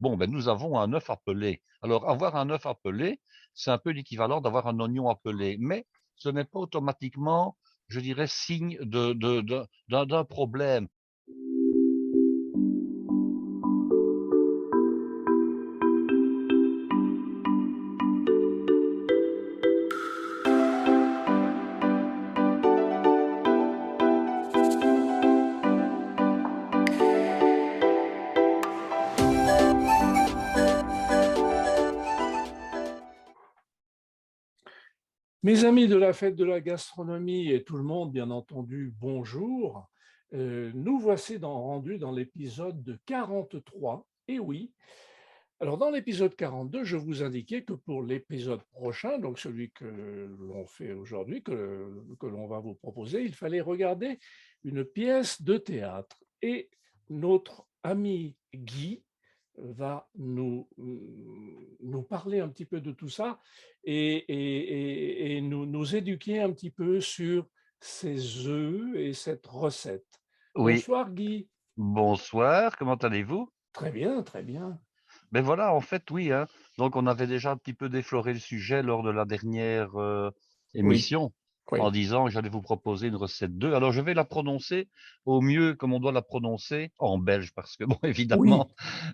Bon, ben, nous avons un œuf appelé. Alors, avoir un œuf appelé, c'est un peu l'équivalent d'avoir un oignon appelé, mais ce n'est pas automatiquement, je dirais, signe d'un problème. Mes amis de la fête de la gastronomie et tout le monde, bien entendu, bonjour. Nous voici rendus dans l'épisode 43. Et oui, alors dans l'épisode 42, je vous indiquais que pour l'épisode prochain, donc celui que l'on fait aujourd'hui, que l'on va vous proposer, il fallait regarder une pièce de théâtre. Et notre ami Guy va nous parler un petit peu de tout ça et nous éduquer un petit peu sur ces œufs et cette recette. Oui, Bonsoir Guy. bonsoir, comment allez-vous? Très bien, très bien. Ben voilà, en fait, oui, hein. Donc, on avait déjà un petit peu défloré le sujet lors de la dernière Oui, émission en oui, disant que j'allais vous proposer une recette d'œufs. Alors, je vais la prononcer au mieux comme on doit la prononcer en belge, parce que, bon, évidemment,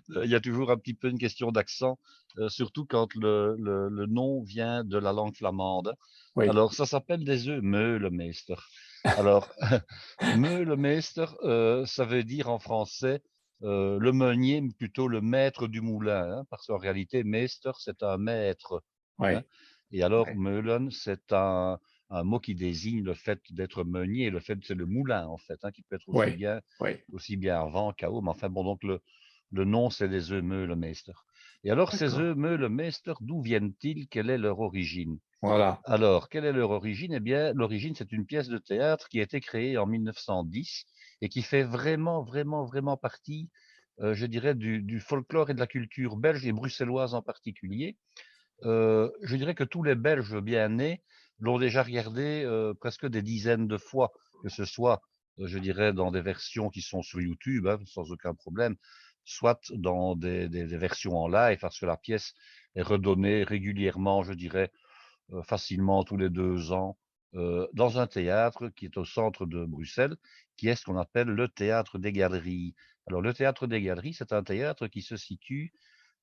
oui, il y a toujours un petit peu une question d'accent, surtout quand le nom vient de la langue flamande. oui. Alors, ça s'appelle des œufs meulemeester. Alors, meulemeester, ça veut dire en français le meunier, mais plutôt le maître du moulin, hein, parce qu'en réalité, meester, c'est un maître, hein. Oui, Et alors, oui, meulen, c'est un mot qui désigne le fait d'être meunier, le fait, c'est le moulin, en fait, hein, qui peut être oui, oui. aussi bien à vent qu'à eau. Mais enfin, bon, donc le nom, c'est les œufs meulemeester. Et alors, ces D'accord. œufs meulemeester, d'où viennent-ils? Quelle est leur origine? Voilà. Alors, quelle est leur origine? Eh bien, l'origine, c'est une pièce de théâtre qui a été créée en 1910 et qui fait vraiment, vraiment, vraiment partie, je dirais, du folklore et de la culture belge et bruxelloise en particulier. Je dirais que tous les Belges bien nés l'ont déjà regardé presque des dizaines de fois, que ce soit, je dirais, dans des versions qui sont sur YouTube, hein, sans aucun problème, soit dans des versions en live, parce que la pièce est redonnée régulièrement, je dirais, facilement tous les 2 ans, dans un théâtre qui est au centre de Bruxelles, qui est ce qu'on appelle le théâtre des Galeries. Alors le théâtre des Galeries, c'est un théâtre qui se situe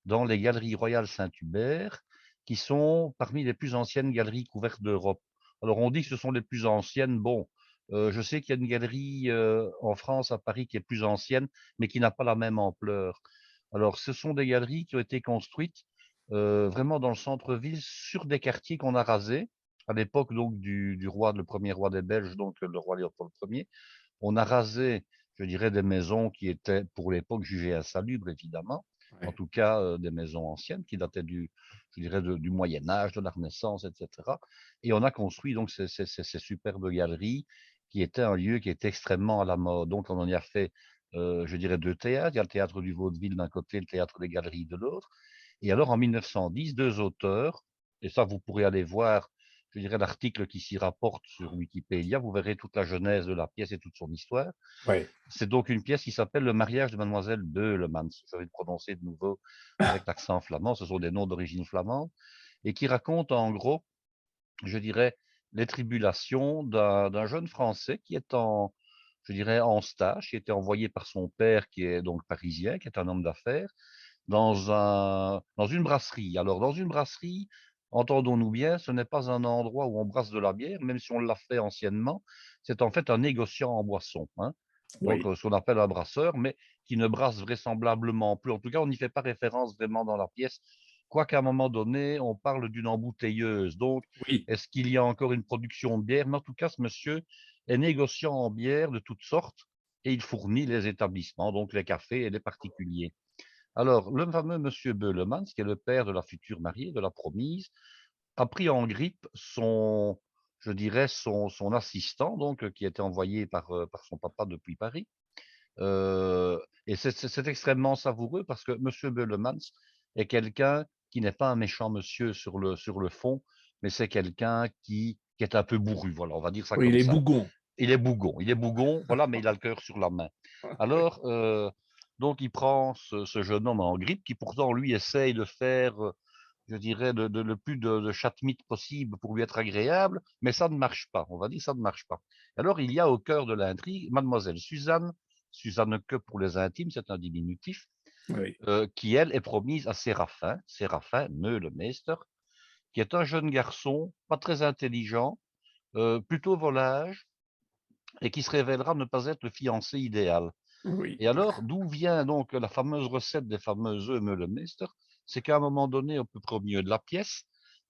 dans les Galeries Royales Saint-Hubert, qui sont parmi les plus anciennes galeries couvertes d'Europe. Alors on dit que ce sont les plus anciennes. Bon, je sais qu'il y a une galerie, en France, à Paris, qui est plus ancienne, mais qui n'a pas la même ampleur. Alors ce sont des galeries qui ont été construites, vraiment dans le centre-ville, sur des quartiers qu'on a rasés, à l'époque donc du roi, le premier roi des Belges, donc le roi Léopold Ier. On a rasé, je dirais, des maisons qui étaient pour l'époque jugées insalubres, évidemment, en Ouais. tout cas des maisons anciennes qui dataient je dirais, du Moyen Âge, de la Renaissance, etc. Et on a construit donc ces superbes galeries qui étaient un lieu qui était extrêmement à la mode. Donc on en y a fait, je dirais, deux théâtres. Il y a le théâtre du Vaudeville d'un côté, le théâtre des Galeries de l'autre. Et alors en 1910, deux auteurs, et ça vous pourrez aller voir, je dirais, l'article qui s'y rapporte sur Wikipédia, vous verrez toute la genèse de la pièce et toute son histoire. Ouais. C'est donc une pièce qui s'appelle Le mariage de mademoiselle Beulemans. Je vais le prononcer de nouveau avec l'accent flamand. Ce sont des noms d'origine flamande et qui raconte en gros, je dirais, les tribulations d'un jeune Français qui est je dirais, en stage, qui était envoyé par son père, qui est donc parisien, qui est un homme d'affaires, dans une brasserie. Alors, dans une brasserie, entendons-nous bien, ce n'est pas un endroit où on brasse de la bière, même si on l'a fait anciennement. C'est en fait un négociant en boisson, hein. Donc, Oui. ce qu'on appelle un brasseur, mais qui ne brasse vraisemblablement plus. En tout cas, on n'y fait pas référence vraiment dans la pièce, quoiqu'à un moment donné, on parle d'une embouteilleuse. Donc, Oui. est-ce qu'il y a encore une production de bière? Mais en tout cas, ce monsieur est négociant en bière de toutes sortes et il fournit les établissements, donc les cafés et les particuliers. Alors, le fameux monsieur Beulemans, qui est le père de la future mariée, de la promise, a pris en grippe je dirais, son assistant, donc, qui était envoyé par son papa depuis Paris. Et c'est extrêmement savoureux parce que monsieur Beulemans est quelqu'un qui n'est pas un méchant monsieur sur le fond, mais c'est quelqu'un qui est un peu bourru, voilà, on va dire ça Oui, comme les ça. bougons. Il est bougon, voilà, mais il a le cœur sur la main. Alors, Donc il prend ce jeune homme en grippe qui pourtant lui essaye de faire, je dirais de le plus de chatmite possible pour lui être agréable, mais ça ne marche pas. On va dire ça ne marche pas. Alors il y a au cœur de l'intrigue mademoiselle Suzanne, Suzanneke pour les intimes, c'est un diminutif, Oui. qui elle est promise à Séraphin, Séraphin Meulemeister, qui est un jeune garçon, pas très intelligent, plutôt volage, et qui se révélera ne pas être le fiancé idéal. Oui. Et alors, d'où vient donc la fameuse recette des fameux œufs Meulemeister? C'est qu'à un moment donné, au peu près au milieu de la pièce,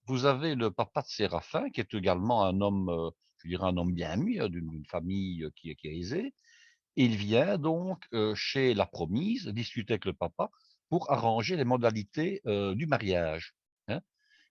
vous avez le papa de Séraphin, qui est également un homme, je dirais un homme bien mis, d'une famille qui est aisée. Il vient donc chez la promise discuter avec le papa pour arranger les modalités du mariage, hein.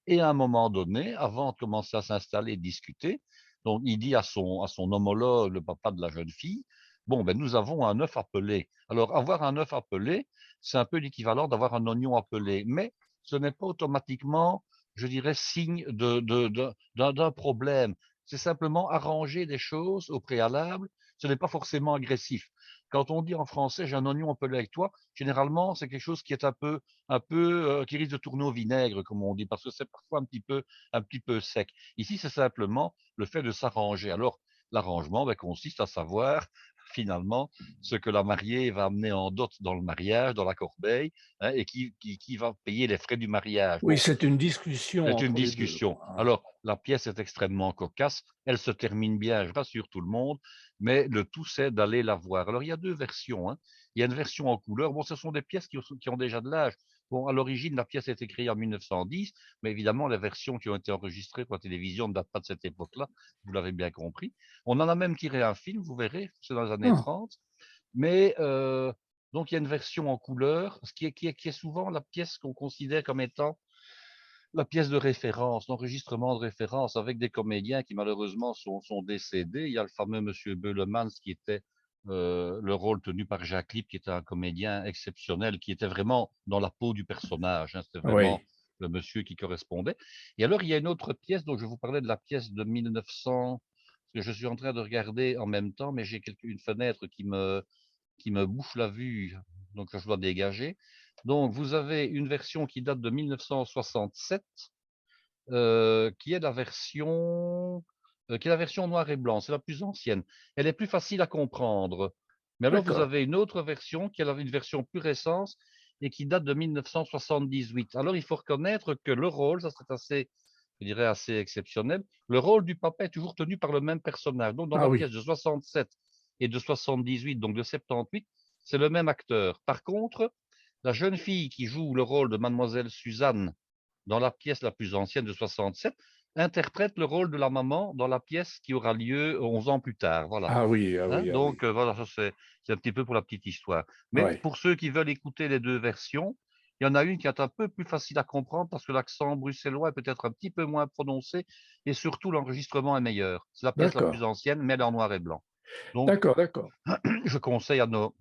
Et à un moment donné, avant de commencer à s'installer et discuter, donc il dit à son homologue, le papa de la jeune fille: «Bon, ben, nous avons un œuf à peler». Alors avoir un œuf à peler, c'est un peu l'équivalent d'avoir un oignon à peler, mais ce n'est pas automatiquement, je dirais, signe d'un problème. C'est simplement arranger des choses au préalable, ce n'est pas forcément agressif. Quand on dit en français: «J'ai un oignon à peler avec toi», généralement, c'est quelque chose qui est qui risque de tourner au vinaigre, comme on dit, parce que c'est parfois un petit peu sec. Ici, c'est simplement le fait de s'arranger. Alors, l'arrangement, ben, consiste à savoir, finalement, ce que la mariée va amener en dot dans le mariage, dans la corbeille, hein, et qui va payer les frais du mariage. Oui, Bon, c'est une discussion c'est une entre les 2, discussion. quoi, hein. Alors, la pièce est extrêmement cocasse, elle se termine bien, je rassure tout le monde, mais le tout, c'est d'aller la voir. Alors, il y a 2 versions, hein. Il y a une version en couleur. Bon, ce sont des pièces qui ont déjà de l'âge. Bon, à l'origine, la pièce a été créée en 1910, mais évidemment, les versions qui ont été enregistrées pour la télévision ne datent pas de cette époque-là, vous l'avez bien compris. On en a même tiré un film, vous verrez, c'est dans les années Ah! 30. Mais donc il y a une version en couleur, ce qui est souvent la pièce qu'on considère comme étant la pièce de référence, l'enregistrement de référence avec des comédiens qui malheureusement sont décédés. Il y a le fameux monsieur Beulemans qui était le rôle tenu par Jacques Lippe, qui était un comédien exceptionnel, qui était vraiment dans la peau du personnage, hein. C'était vraiment Oui. le monsieur qui correspondait. Et alors, il y a une autre pièce dont je vous parlais de la pièce de 1900, que je suis en train de regarder en même temps, mais j'ai une fenêtre qui me bouffe la vue, donc je dois dégager. Donc, vous avez une version qui date de 1967, qui est la version noir et blanc. C'est la plus ancienne. Elle est plus facile à comprendre. Mais alors, vous D'accord. avez une autre version qui est une version plus récente et qui date de 1978. Alors, il faut reconnaître que le rôle, ça c'est assez, je dirais, assez exceptionnel. Le rôle du papa est toujours tenu par le même personnage. Donc, dans Ah la oui. pièce de 67 et de 78, donc de 78, c'est le même acteur. Par contre, la jeune fille qui joue le rôle de mademoiselle Suzanne dans la pièce la plus ancienne de 67, interprète le rôle de la maman dans la pièce qui aura lieu 11 ans plus tard. Voilà. Ah oui, ah Hein, oui, ah oui. donc voilà, ça c'est un petit peu pour la petite histoire. Mais Ouais. pour ceux qui veulent écouter les 2 versions, il y en a une qui est un peu plus facile à comprendre parce que l'accent bruxellois est peut-être un petit peu moins prononcé et surtout l'enregistrement est meilleur. C'est la pièce la D'accord. plus ancienne, mais elle est en noir et blanc. Donc D'accord, d'accord. je conseille à nos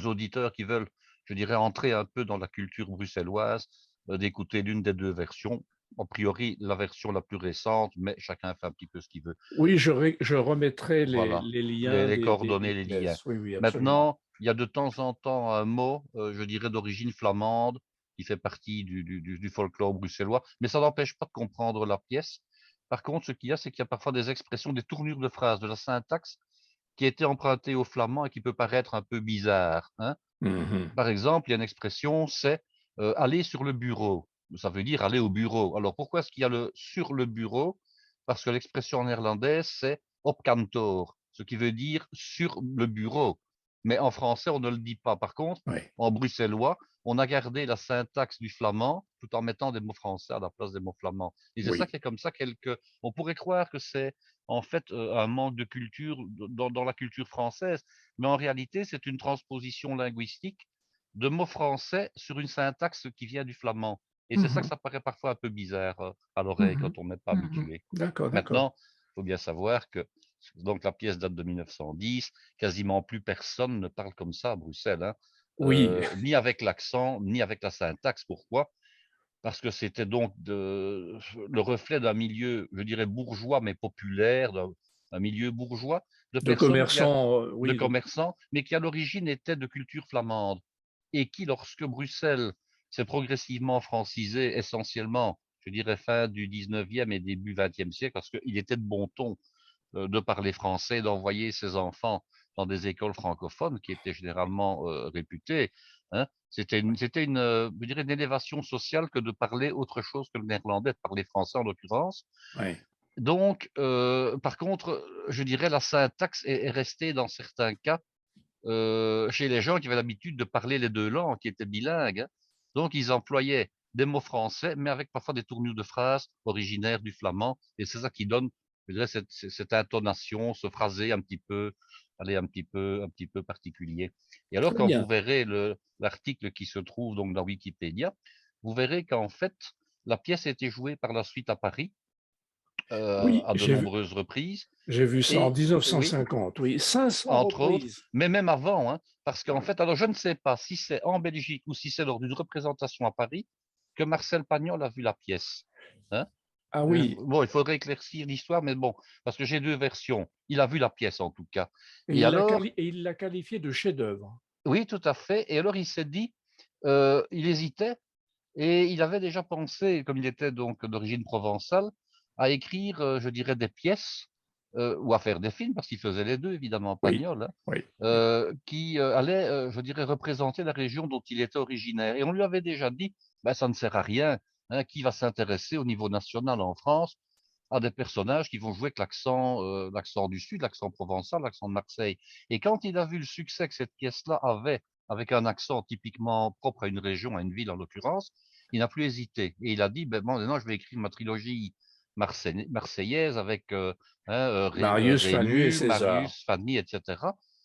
auditeurs qui veulent, je dirais, entrer un peu dans la culture bruxelloise, d'écouter l'une des 2 versions. A priori, la version la plus récente, mais chacun fait un petit peu ce qu'il veut. Oui, je remettrai Voilà, les liens les des coordonnées, les liens. pièces. Oui, oui, absolument. Maintenant, il y a de temps en temps un mot, je dirais d'origine flamande, qui fait partie du folklore bruxellois, mais ça n'empêche pas de comprendre la pièce. Par contre, ce qu'il y a, c'est qu'il y a parfois des expressions, des tournures de phrases, de la syntaxe qui a été empruntée au flamand et qui peut paraître un peu bizarre, hein. Mmh. Par exemple, il y a une expression, c'est aller sur le bureau. Ça veut dire aller au bureau. Alors pourquoi est-ce qu'il y a le sur le bureau? Parce que l'expression néerlandaise, c'est op kantoor, ce qui veut dire sur le bureau. Mais en français, on ne le dit pas. Par contre, Oui. en bruxellois, on a gardé la syntaxe du flamand tout en mettant des mots français à la place des mots flamands. Et c'est ça Oui. qui est comme ça on pourrait croire que c'est en fait un manque de culture dans la culture française, mais en réalité, c'est une transposition linguistique de mots français sur une syntaxe qui vient du flamand. Et c'est ça que Mmh. ça paraît parfois un peu bizarre à l'oreille Mmh. quand on n'est pas Mmh. habitué. D'accord, d'accord. Maintenant, il faut bien savoir que donc la pièce date de 1910, quasiment plus personne ne parle comme ça à Bruxelles, hein. Oui. Ni avec l'accent, ni avec la syntaxe. Pourquoi? Parce que c'était donc le reflet d'un milieu, je dirais bourgeois, mais populaire, d'un milieu bourgeois. de De personnes commerçants, de oui, commerçants, mais qui à l'origine étaient de culture flamande et qui, lorsque Bruxelles s'est progressivement francisée, essentiellement, je dirais fin du 19e et début 20e siècle, parce qu'il était de bon ton de parler français, d'envoyer ses enfants dans des écoles francophones qui étaient généralement réputées. Hein. Je dirais, une élévation sociale que de parler autre chose que le néerlandais, de parler français en l'occurrence. ouais. Donc, par contre, je dirais la syntaxe est restée dans certains cas chez les gens qui avaient l'habitude de parler les deux langues, qui étaient bilingues. Hein. Donc, ils employaient des mots français, mais avec parfois des tournures de phrases originaires du flamand. Et c'est ça qui donne, je dirais, cette intonation, ce phrasé un petit peu, allez, un petit peu particulier. Et alors, Très quand vous bien. verrez l'article qui se trouve donc dans Wikipédia, vous verrez qu'en fait, la pièce a été jouée par la suite à Paris Oui, à de nombreuses reprises. j'ai vu ça en Et oui, 1950, oui, 500 entre autres, reprises. mais même avant, hein, parce qu'en Ouais. fait, alors je ne sais pas si c'est en Belgique ou si c'est lors d'une représentation à Paris que Marcel Pagnol a vu la pièce. Hein. Ah oui, Bon, il faudrait éclaircir l'histoire, mais bon, parce que j'ai deux versions. Il a vu la pièce en tout cas. et Et alors, il l'a qualifié de chef-d'œuvre. oui, tout à fait. Et alors, il s'est dit, il hésitait et il avait déjà pensé, comme il était donc d'origine provençale, à écrire, je dirais, des pièces ou à faire des films, parce qu'il faisait les deux, évidemment, Oui, Pagnol, hein, oui, oui. qui allait, je dirais, représenter la région dont il était originaire. Et on lui avait déjà dit, ben, ça ne sert à rien, hein, qui va s'intéresser au niveau national en France à des personnages qui vont jouer avec l'accent du Sud, l'accent provençal, l'accent de Marseille. Et quand il a vu le succès que cette pièce-là avait, avec un accent typiquement propre à une région, à une ville en l'occurrence, il n'a plus hésité. Et il a dit, ben, bon, maintenant, je vais écrire ma trilogie marseillaise avec Marius, Fanu et Rému, César. Marius, Fanny, etc.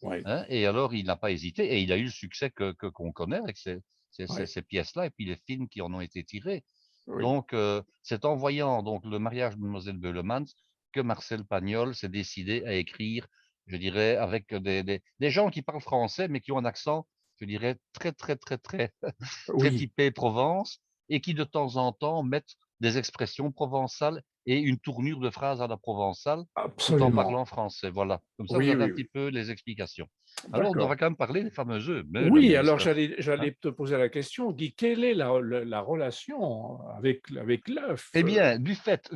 Oui, Hein, et alors, il n'a pas hésité et il a eu le succès qu'on connaît avec oui, ces pièces-là et puis les films qui en ont été tirés. oui. Donc, c'est en voyant donc le mariage de Mlle Beulemans que Marcel Pagnol s'est décidé à écrire, je dirais, avec des gens qui parlent français, mais qui ont un accent, je dirais, très, très, très, très, très Oui, typé Provence et qui de temps en temps mettent des expressions provençales et une tournure de phrase à la provençale tout en absolument. parlant français. Voilà. Comme ça, vous Oui, avez un oui, petit oui. peu les explications. Alors, on va D'accord. quand même parler des fameux œufs, mais le Oui, alors Meister. Hein. j'allais te poser la question, Guy, quelle est la relation avec l'œuf, Eh bien, du fait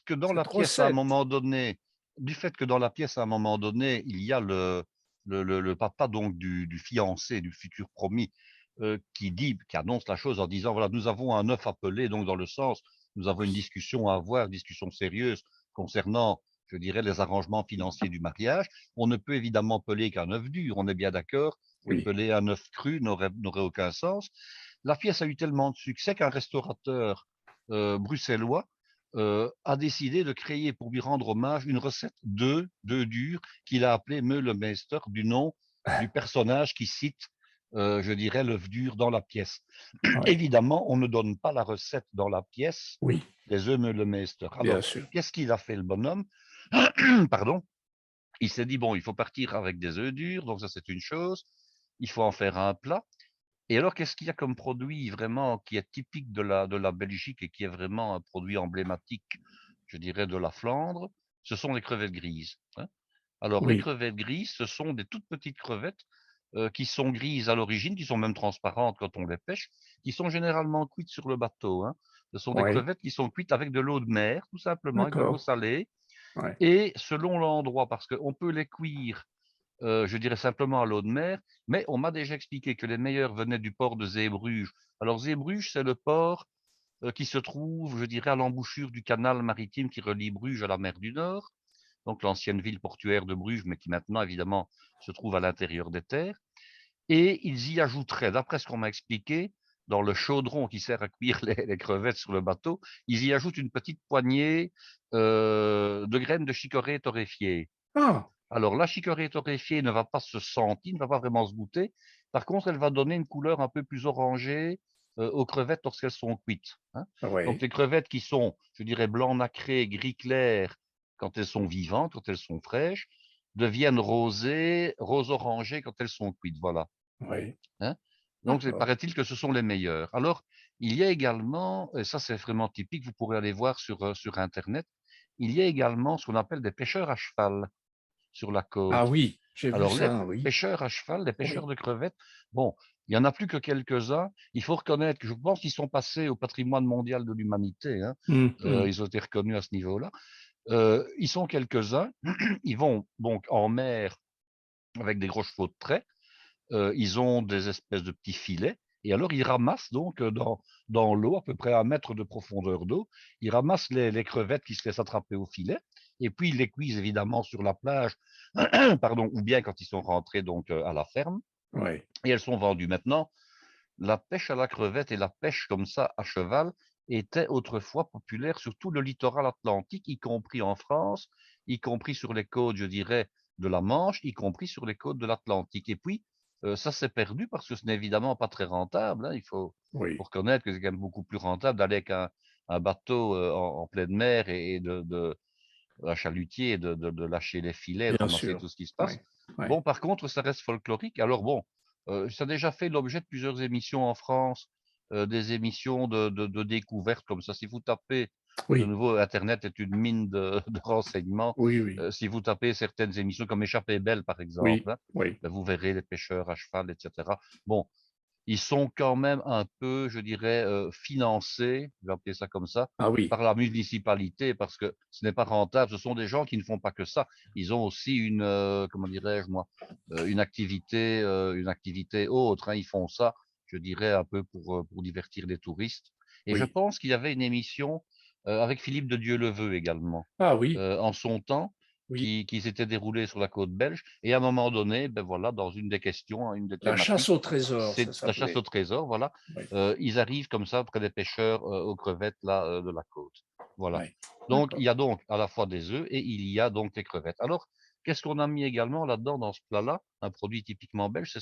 que dans la cette pièce, à un recette? moment donné, du fait que dans la pièce, à un moment donné, il y a le papa donc du fiancé, du futur promis, qui annonce la chose en disant, voilà, nous avons un œuf appelé, donc dans le sens, nous avons une discussion à avoir, une discussion sérieuse concernant, je dirais, les arrangements financiers du mariage. On ne peut évidemment peler qu'un œuf dur, on est bien d'accord que Oui. peler un œuf cru n'aurait aucun sens. La pièce a eu tellement de succès qu'un restaurateur bruxellois a décidé de créer pour lui rendre hommage une recette d'œufs durs qu'il a appelée Meulemeister du nom du personnage qui cite, je dirais, l'œuf dur dans la pièce. Ouais. Évidemment, on ne donne pas la recette dans la pièce Oui, des œufs Meulemeister. bien Alors, sûr. qu'est-ce qu'il a fait le bonhomme? Pardon. Il s'est dit, bon, il faut partir avec des œufs durs, donc ça c'est une chose. Il faut en faire un plat. Et alors, qu'est-ce qu'il y a comme produit vraiment qui est typique de la Belgique et qui est vraiment un produit emblématique, je dirais, de la Flandre? Ce sont les crevettes grises. Hein. Alors, les Oui, crevettes grises, ce sont des toutes petites crevettes qui sont grises à l'origine, qui sont même transparentes quand on les pêche, qui sont généralement cuites sur le bateau. Hein. Ce sont des oui, crevettes qui sont cuites avec de l'eau de mer, tout simplement, avec de l'eau d'accord. salée. Ouais. Et selon l'endroit, parce qu'on peut les cuire je dirais simplement à l'eau de mer, mais on m'a déjà expliqué que les meilleurs venaient du port de Zeebruges. Alors Zeebruges, c'est le port qui se trouve, je dirais, à l'embouchure du canal maritime qui relie Bruges à la mer du Nord, donc l'ancienne ville portuaire de Bruges, mais qui maintenant, évidemment, se trouve à l'intérieur des terres. Et ils y ajouteraient, d'après ce qu'on m'a expliqué, dans le chaudron qui sert à cuire les crevettes sur le bateau, ils y ajoutent une petite poignée de graines de chicorée torréfiées. Ah, Alors, la chicorée torréfiée ne va pas se sentir, ne va pas vraiment se goûter. Par contre, elle va donner une couleur un peu plus orangée aux crevettes lorsqu'elles sont cuites. Hein. Donc, oui, les crevettes qui sont, je dirais, blanc nacré, gris clair quand elles sont vivantes, quand elles sont fraîches, deviennent rosées, rose orangées quand elles sont cuites. Voilà. oui, Hein. Donc, il d'accord. paraît-il que ce sont les meilleurs. Alors, il y a également, et ça c'est vraiment typique, vous pourrez aller voir sur Internet, il y a également ce qu'on appelle des pêcheurs à cheval. sur la Ah côte. oui, j'ai vu Alors les ça, oui. pêcheurs à cheval, les pêcheurs Oui. de crevettes, bon, il y en a plus que quelques-uns. Il faut reconnaître que je pense qu'ils sont passés au patrimoine mondial de l'humanité, hein. Mmh mh. Ils ont été reconnus à ce niveau-là. Ils sont quelques-uns. Ils vont donc en mer avec des gros chevaux de trait. Ils ont des espèces de petits filets et alors ils ramassent donc, dans l'eau, à peu près 1 mètre de profondeur d'eau, ils ramassent les crevettes qui se laissent attraper au filet et puis ils les cuisent évidemment sur la plage, pardon, ou bien quand ils sont rentrés donc, à la ferme Ouais. et elles sont vendues. Maintenant, la pêche à la crevette et la pêche comme ça à cheval était autrefois populaire sur tout le littoral atlantique, y compris en France, y compris sur les côtes, je dirais, de la Manche, y compris sur les côtes de l'Atlantique. Et puis, ça s'est perdu parce que ce n'est évidemment pas très rentable, hein. Faut Oui, reconnaître que c'est quand même beaucoup plus rentable d'aller avec un bateau en pleine mer et un chalutier et de lâcher les filets, de bien ramasser sûr. tout ce qui se Oui, passe. ouais. Bon, par contre, ça reste folklorique. Alors bon, ça a déjà fait l'objet de plusieurs émissions en France, des émissions de découverte comme ça. Si vous tapez, de Oui, nouveau, internet est une mine de de renseignements. oui, oui, Si vous tapez certaines émissions comme Échappée belle, par exemple, oui, hein, oui, vous verrez les pêcheurs à cheval et cetera. Bon, ils sont quand même un peu, je dirais, financés, je vais appeler ça comme ça, ah oui, par la municipalité parce que ce n'est pas rentable. Ce sont des gens qui ne font pas que ça. Ils ont aussi une, comment dirais-je moi, une activité autre, hein. Ils font ça, je dirais, un peu pour divertir les touristes. Et je oui. pense qu'il y avait une émission, avec Philippe de Dieuleveux également, Ah oui, en son temps, oui. qui s'était déroulée sur la côte belge et à un moment donné, ben voilà, dans une des questions, hein, une des La chasse thématiques, au trésor, c'est ça la chasse au s'appelait. trésor, voilà. Oui, Ils arrivent comme ça près des pêcheurs, aux crevettes là, de la côte. Voilà. oui. Donc il D'accord. y a donc à la fois des œufs et il y a donc des crevettes. Alors, qu'est-ce qu'on a mis également là-dedans dans ce plat-là? Un produit typiquement belge,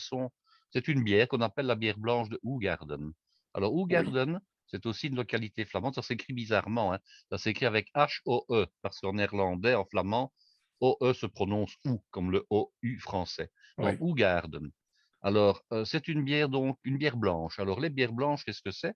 c'est une bière qu'on appelle la bière blanche de Hoegaarden. Alors Oui. Hoegaarden, c'est aussi une localité flamande, ça s'écrit bizarrement, hein. Ça s'écrit avec H-O-E parce qu'en néerlandais, en flamand, O-E se prononce OU, comme le O-U français. Donc Oui. Hoegaarden. Alors, c'est une bière donc une bière blanche. Alors les bières blanches, qu'est-ce que c'est?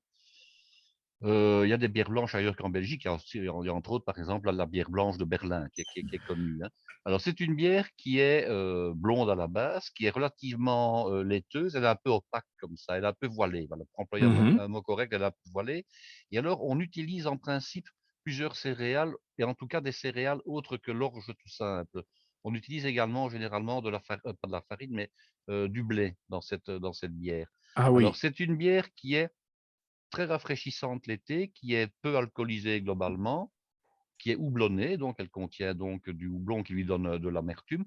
Il y a des bières blanches ailleurs qu'en Belgique. Il y a entre autres, par exemple, la bière blanche de Berlin qui est connue, hein. Alors c'est une bière qui est, blonde à la base, qui est relativement, laiteuse. Elle est un peu opaque comme ça, elle est un peu voilée, voilà, pour employer Mmh. un mot correct, elle est un peu voilée et alors on utilise en principe plusieurs céréales et en tout cas des céréales autres que l'orge tout simple. On utilise également généralement pas de la farine, mais, du blé dans cette bière. Ah Alors oui. c'est une bière qui est très rafraîchissante l'été, qui est peu alcoolisée globalement, qui est houblonnée, donc elle contient donc du houblon qui lui donne, de l'amertume.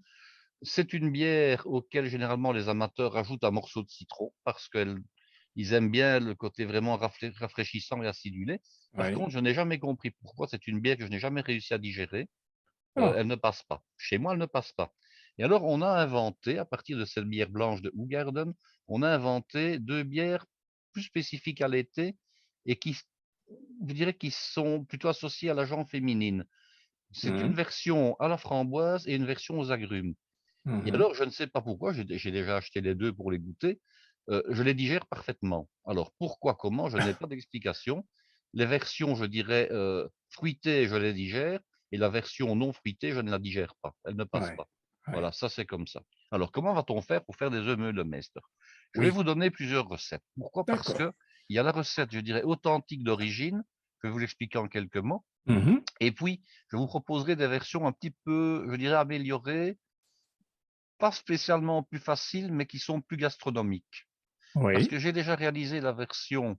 C'est une bière auquel généralement les amateurs rajoutent un morceau de citron parce qu'ils aiment bien le côté vraiment rafraîchissant et acidulé. Par Oui. contre, je n'ai jamais compris pourquoi c'est une bière que je n'ai jamais réussi à digérer. Ah, Elle ne passe pas. Chez moi, elle ne passe pas. Et alors, on a inventé, à partir de cette bière blanche de Hoegaarden, on a inventé 2 bières plus spécifiques à l'été et je dirais, qui sont plutôt associées à la gent féminine. C'est une mmh. version à la framboise et une version aux agrumes. Et Mmh. alors, je ne sais pas pourquoi, j'ai déjà acheté les 2 pour les goûter, je les digère parfaitement. Alors pourquoi, comment, je n'ai pas d'explication. Les versions, je dirais, fruitées, je les digère et la version non fruitée, je ne la digère pas. Elle ne passe Ouais. pas. Ouais. Voilà, ça c'est comme ça. Alors comment va-t-on faire pour faire des œufs Meulemester? Je vais Oui. vous donner plusieurs recettes. Pourquoi? Parce D'accord. que il y a la recette, je dirais, authentique d'origine, je vais vous l'expliquer en quelques mots Mmh. et puis je vous proposerai des versions un petit peu, je dirais, améliorées, pas spécialement plus faciles, mais qui sont plus gastronomiques. Parce Oui. que j'ai déjà réalisé la version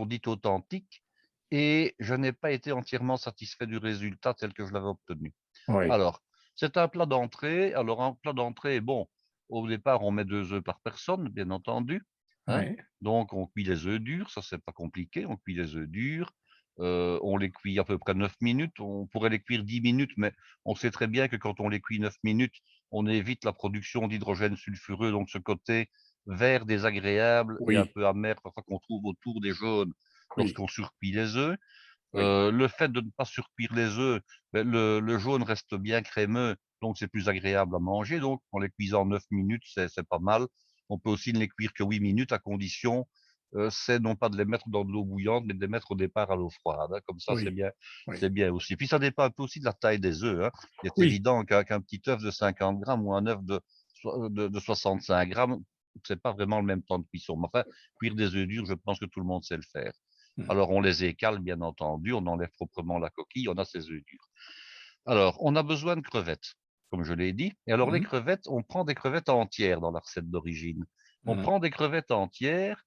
dite authentique et je n'ai pas été entièrement satisfait du résultat tel que je l'avais obtenu. Oui. Alors, c'est un plat d'entrée. Alors, un plat d'entrée, bon, au départ, on met 2 œufs par personne, bien entendu, hein. Ouais. Donc, on cuit les œufs durs, ça, c'est pas compliqué. On cuit les œufs durs, on les cuit à peu près 9 minutes. On pourrait les cuire 10 minutes, mais on sait très bien que quand on les cuit 9 minutes, on évite la production d'hydrogène sulfureux, donc ce côté vert désagréable et un Oui. peu amer parfois qu'on trouve autour des jaunes Oui. lorsqu'on surcuit les œufs. Oui. Le fait de ne pas surcuire les œufs, beh, le jaune reste bien crémeux, donc c'est plus agréable à manger. Donc en les cuisant 9 minutes, c'est pas mal. On peut aussi ne les cuire que 8 minutes à condition, c'est non pas de les mettre dans de l'eau bouillante, mais de les mettre au départ à l'eau froide, hein. Comme ça, Oui, oui, c'est bien aussi. Puis ça dépend un peu aussi de la taille des œufs, hein. Il est oui. évident qu'un petit œuf de 50 grammes ou un œuf de 65 grammes, c'est pas vraiment le même temps de cuisson. Mais enfin, cuire des œufs durs, je pense que tout le monde sait le faire. Mmh. Alors, on les écale, bien entendu, on enlève proprement la coquille, on a ces œufs durs. Alors, on a besoin de crevettes, comme je l'ai dit. Et alors, les Mmh. crevettes, on prend des crevettes entières dans la recette d'origine. On Mmh. prend des crevettes entières,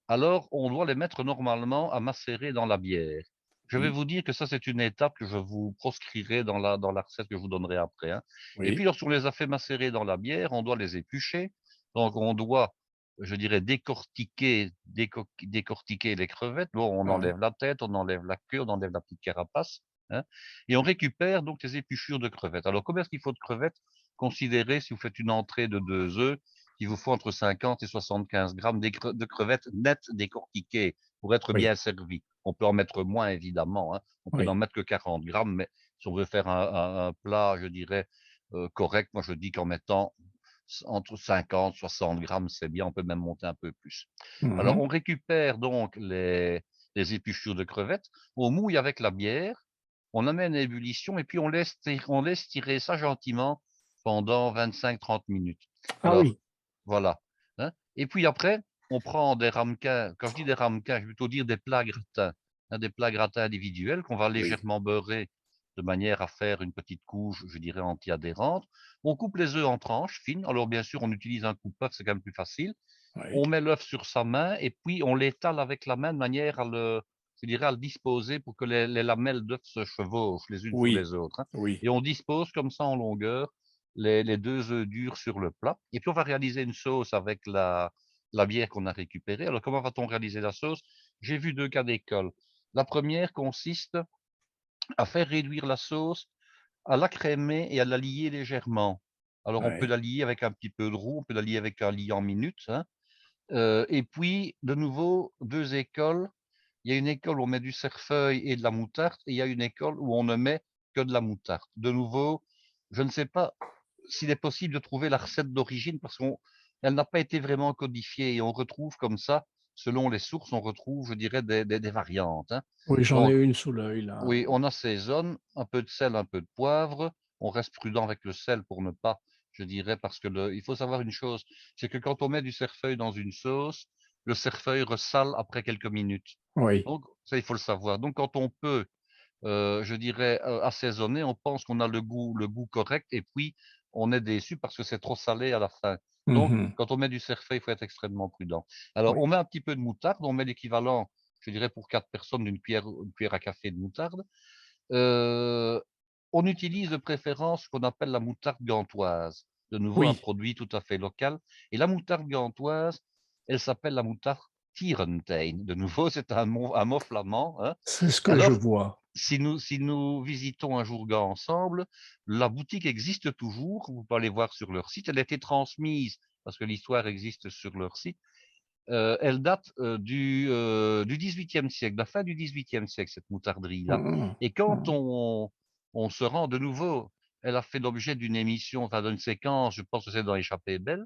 alors on doit les mettre normalement à macérer dans la bière. Je vais Oui, vous dire que ça, c'est une étape que je vous proscrirai dans la recette que je vous donnerai après, hein. Et puis, oui, lorsqu'on les a fait macérer dans la bière, on doit les éplucher. Donc, on doit, je dirais, décortiquer les crevettes. Bon, on ouais, enlève la tête, on enlève la queue, on enlève la petite carapace, hein, et on récupère donc les épluchures de crevettes. Alors, combien est-ce qu'il faut de crevettes? Considérez, si vous faites une entrée de 2 œufs, qu'il vous faut entre 50 et 75 grammes de crevettes nettes décortiquées pour être oui, bien servi. On peut en mettre moins, évidemment, hein. On peut n'en oui. mettre que 40 grammes, mais si on veut faire un plat, je dirais, correct, moi je dis qu'en mettant entre 50 60 grammes, c'est bien. On peut même monter un peu plus. Alors, Mmh. on récupère donc les épluchures de crevettes, on mouille avec la bière, on amène à ébullition et puis on laisse tirer ça gentiment pendant 25-30 minutes. Ah Alors, oui, voilà, hein. Et puis après, on prend des ramequins. Quand je dis des ramequins, je veux plutôt dire des plats gratins, hein, des plats gratins individuels qu'on va oui, légèrement beurrer de manière à faire une petite couche, je dirais, anti-adhérente. On coupe les œufs en tranches fines. Alors bien sûr, on utilise un coupe-œuf, c'est quand même plus facile. oui, On met l'œuf sur sa main et puis on l'étale avec la main de manière je dirais, à le disposer pour que les lamelles d'œuf se chevauchent les unes sur oui, les autres, hein. oui, Et on dispose comme ça en longueur les 2 œufs durs sur le plat. Et puis on va réaliser une sauce avec la bière qu'on a récupérée. Alors comment va-t-on réaliser la sauce? J'ai vu 2 cas d'école. La première consiste à faire réduire la sauce, à la crémer et à la lier légèrement. Alors on peut ouais. la lier avec un petit peu de roux, on peut la lier avec un liant minute, hein. Et puis, de nouveau, 2 écoles. Il y a une école où on met du cerfeuil et de la moutarde et il y a une école où on ne met que de la moutarde. De nouveau, je ne sais pas s'il est possible de trouver la recette d'origine parce qu'elle n'a pas été vraiment codifiée et on retrouve comme ça, selon les sources, on retrouve, je dirais, des variantes, hein. Oui, j'en ai Donc, une sous l'œil là. oui, on assaisonne, un peu de sel, un peu de poivre. On reste prudent avec le sel pour ne pas, je dirais, parce que il faut savoir une chose, c'est que quand on met du cerfeuil dans une sauce, le cerfeuil ressale après quelques minutes. Oui. Donc, ça, il faut le savoir. Donc, quand on peut, je dirais, assaisonner, on pense qu'on a le goût correct et puis on est déçu parce que c'est trop salé à la fin. Donc, Mmh. quand on met du cerfeuil, il faut être extrêmement prudent. Alors, Oui, on met un petit peu de moutarde, on met l'équivalent, je dirais, pour 4 personnes une cuillère à café de moutarde. Heu, on utilise de préférence ce qu'on appelle la moutarde gantoise. De nouveau, un oui, produit tout à fait local et la moutarde gantoise, elle s'appelle la moutarde Tierentein. De nouveau, c'est un mot flamand, hein. c'est ce que je Alors, vois. si nous visitons un jour Gand ensemble, la boutique existe toujours, vous pouvez aller voir sur leur site. Elle a été transmise, parce que l'histoire existe sur leur site. Elle date, du XVIIIe siècle, de la fin du XVIIIe siècle, cette moutarderie-là. Mmh. Et quand Mmh. on se rend de nouveau, elle a fait l'objet d'une émission, enfin d'une séquence, je pense que c'est dans Échappée belle.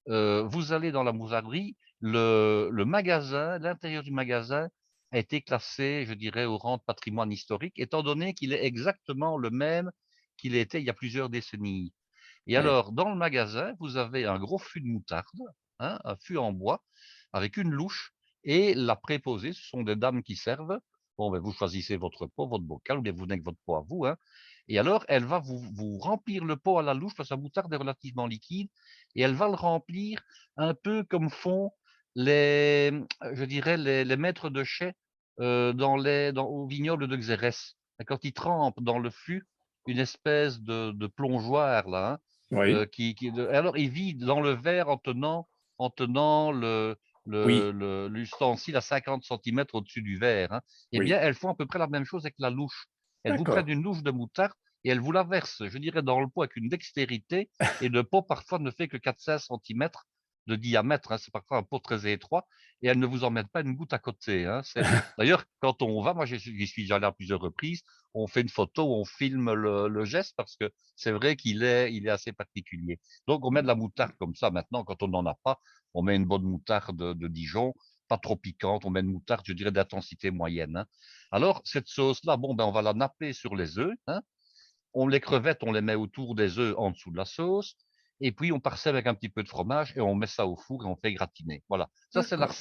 Vous allez dans la moutarderie, le magasin, l'intérieur du magasin a été classé, je dirais, au rang de patrimoine historique, étant donné qu'il est exactement le même qu'il était il y a plusieurs décennies. Et Oui, alors, dans le magasin, vous avez un gros fût de moutarde, hein, un fût en bois, avec une louche, et la préposée, ce sont des dames qui servent. Bon, ben, vous choisissez votre pot, votre bocal, ou bien vous venez avec votre pot à vous, hein. Et alors, elle va vous remplir le pot à la louche, parce que la moutarde est relativement liquide, et elle va le remplir un peu comme font je dirais, les maîtres de chais au vignoble de Xérès. Quand ils trempent dans le fût une espèce de plongeoir là, hein, oui, alors il vide dans le verre en tenant oui, l'ustensile à 50 centimètres au-dessus du verre, hein. Eh bien, oui. elles font à peu près la même chose avec la louche. Elles vous D'accord. prennent une louche de moutarde et elles vous la versent, je dirais, dans le pot avec une dextérité et le pot parfois ne fait que 4-5 centimètres de diamètre, hein. C'est parfois un pot très étroit et elles ne vous en mettent pas une goutte à côté, hein. C'est d'ailleurs, quand on va, moi j'y suis déjà allé à plusieurs reprises, on fait une photo, on filme le geste parce que c'est vrai il est assez particulier. Donc on met de la moutarde comme ça. Maintenant, quand on n'en a pas, on met une bonne moutarde de Dijon pas trop piquante, on met une moutarde, je dirais, d'intensité moyenne, hein. Alors, cette sauce-là, bon, ben, on va la napper sur les œufs, hein. Les crevettes, on les met autour des œufs en dessous de la sauce, et puis on parsème avec un petit peu de fromage et on met ça au four et on fait gratiner. Voilà, ça D'accord.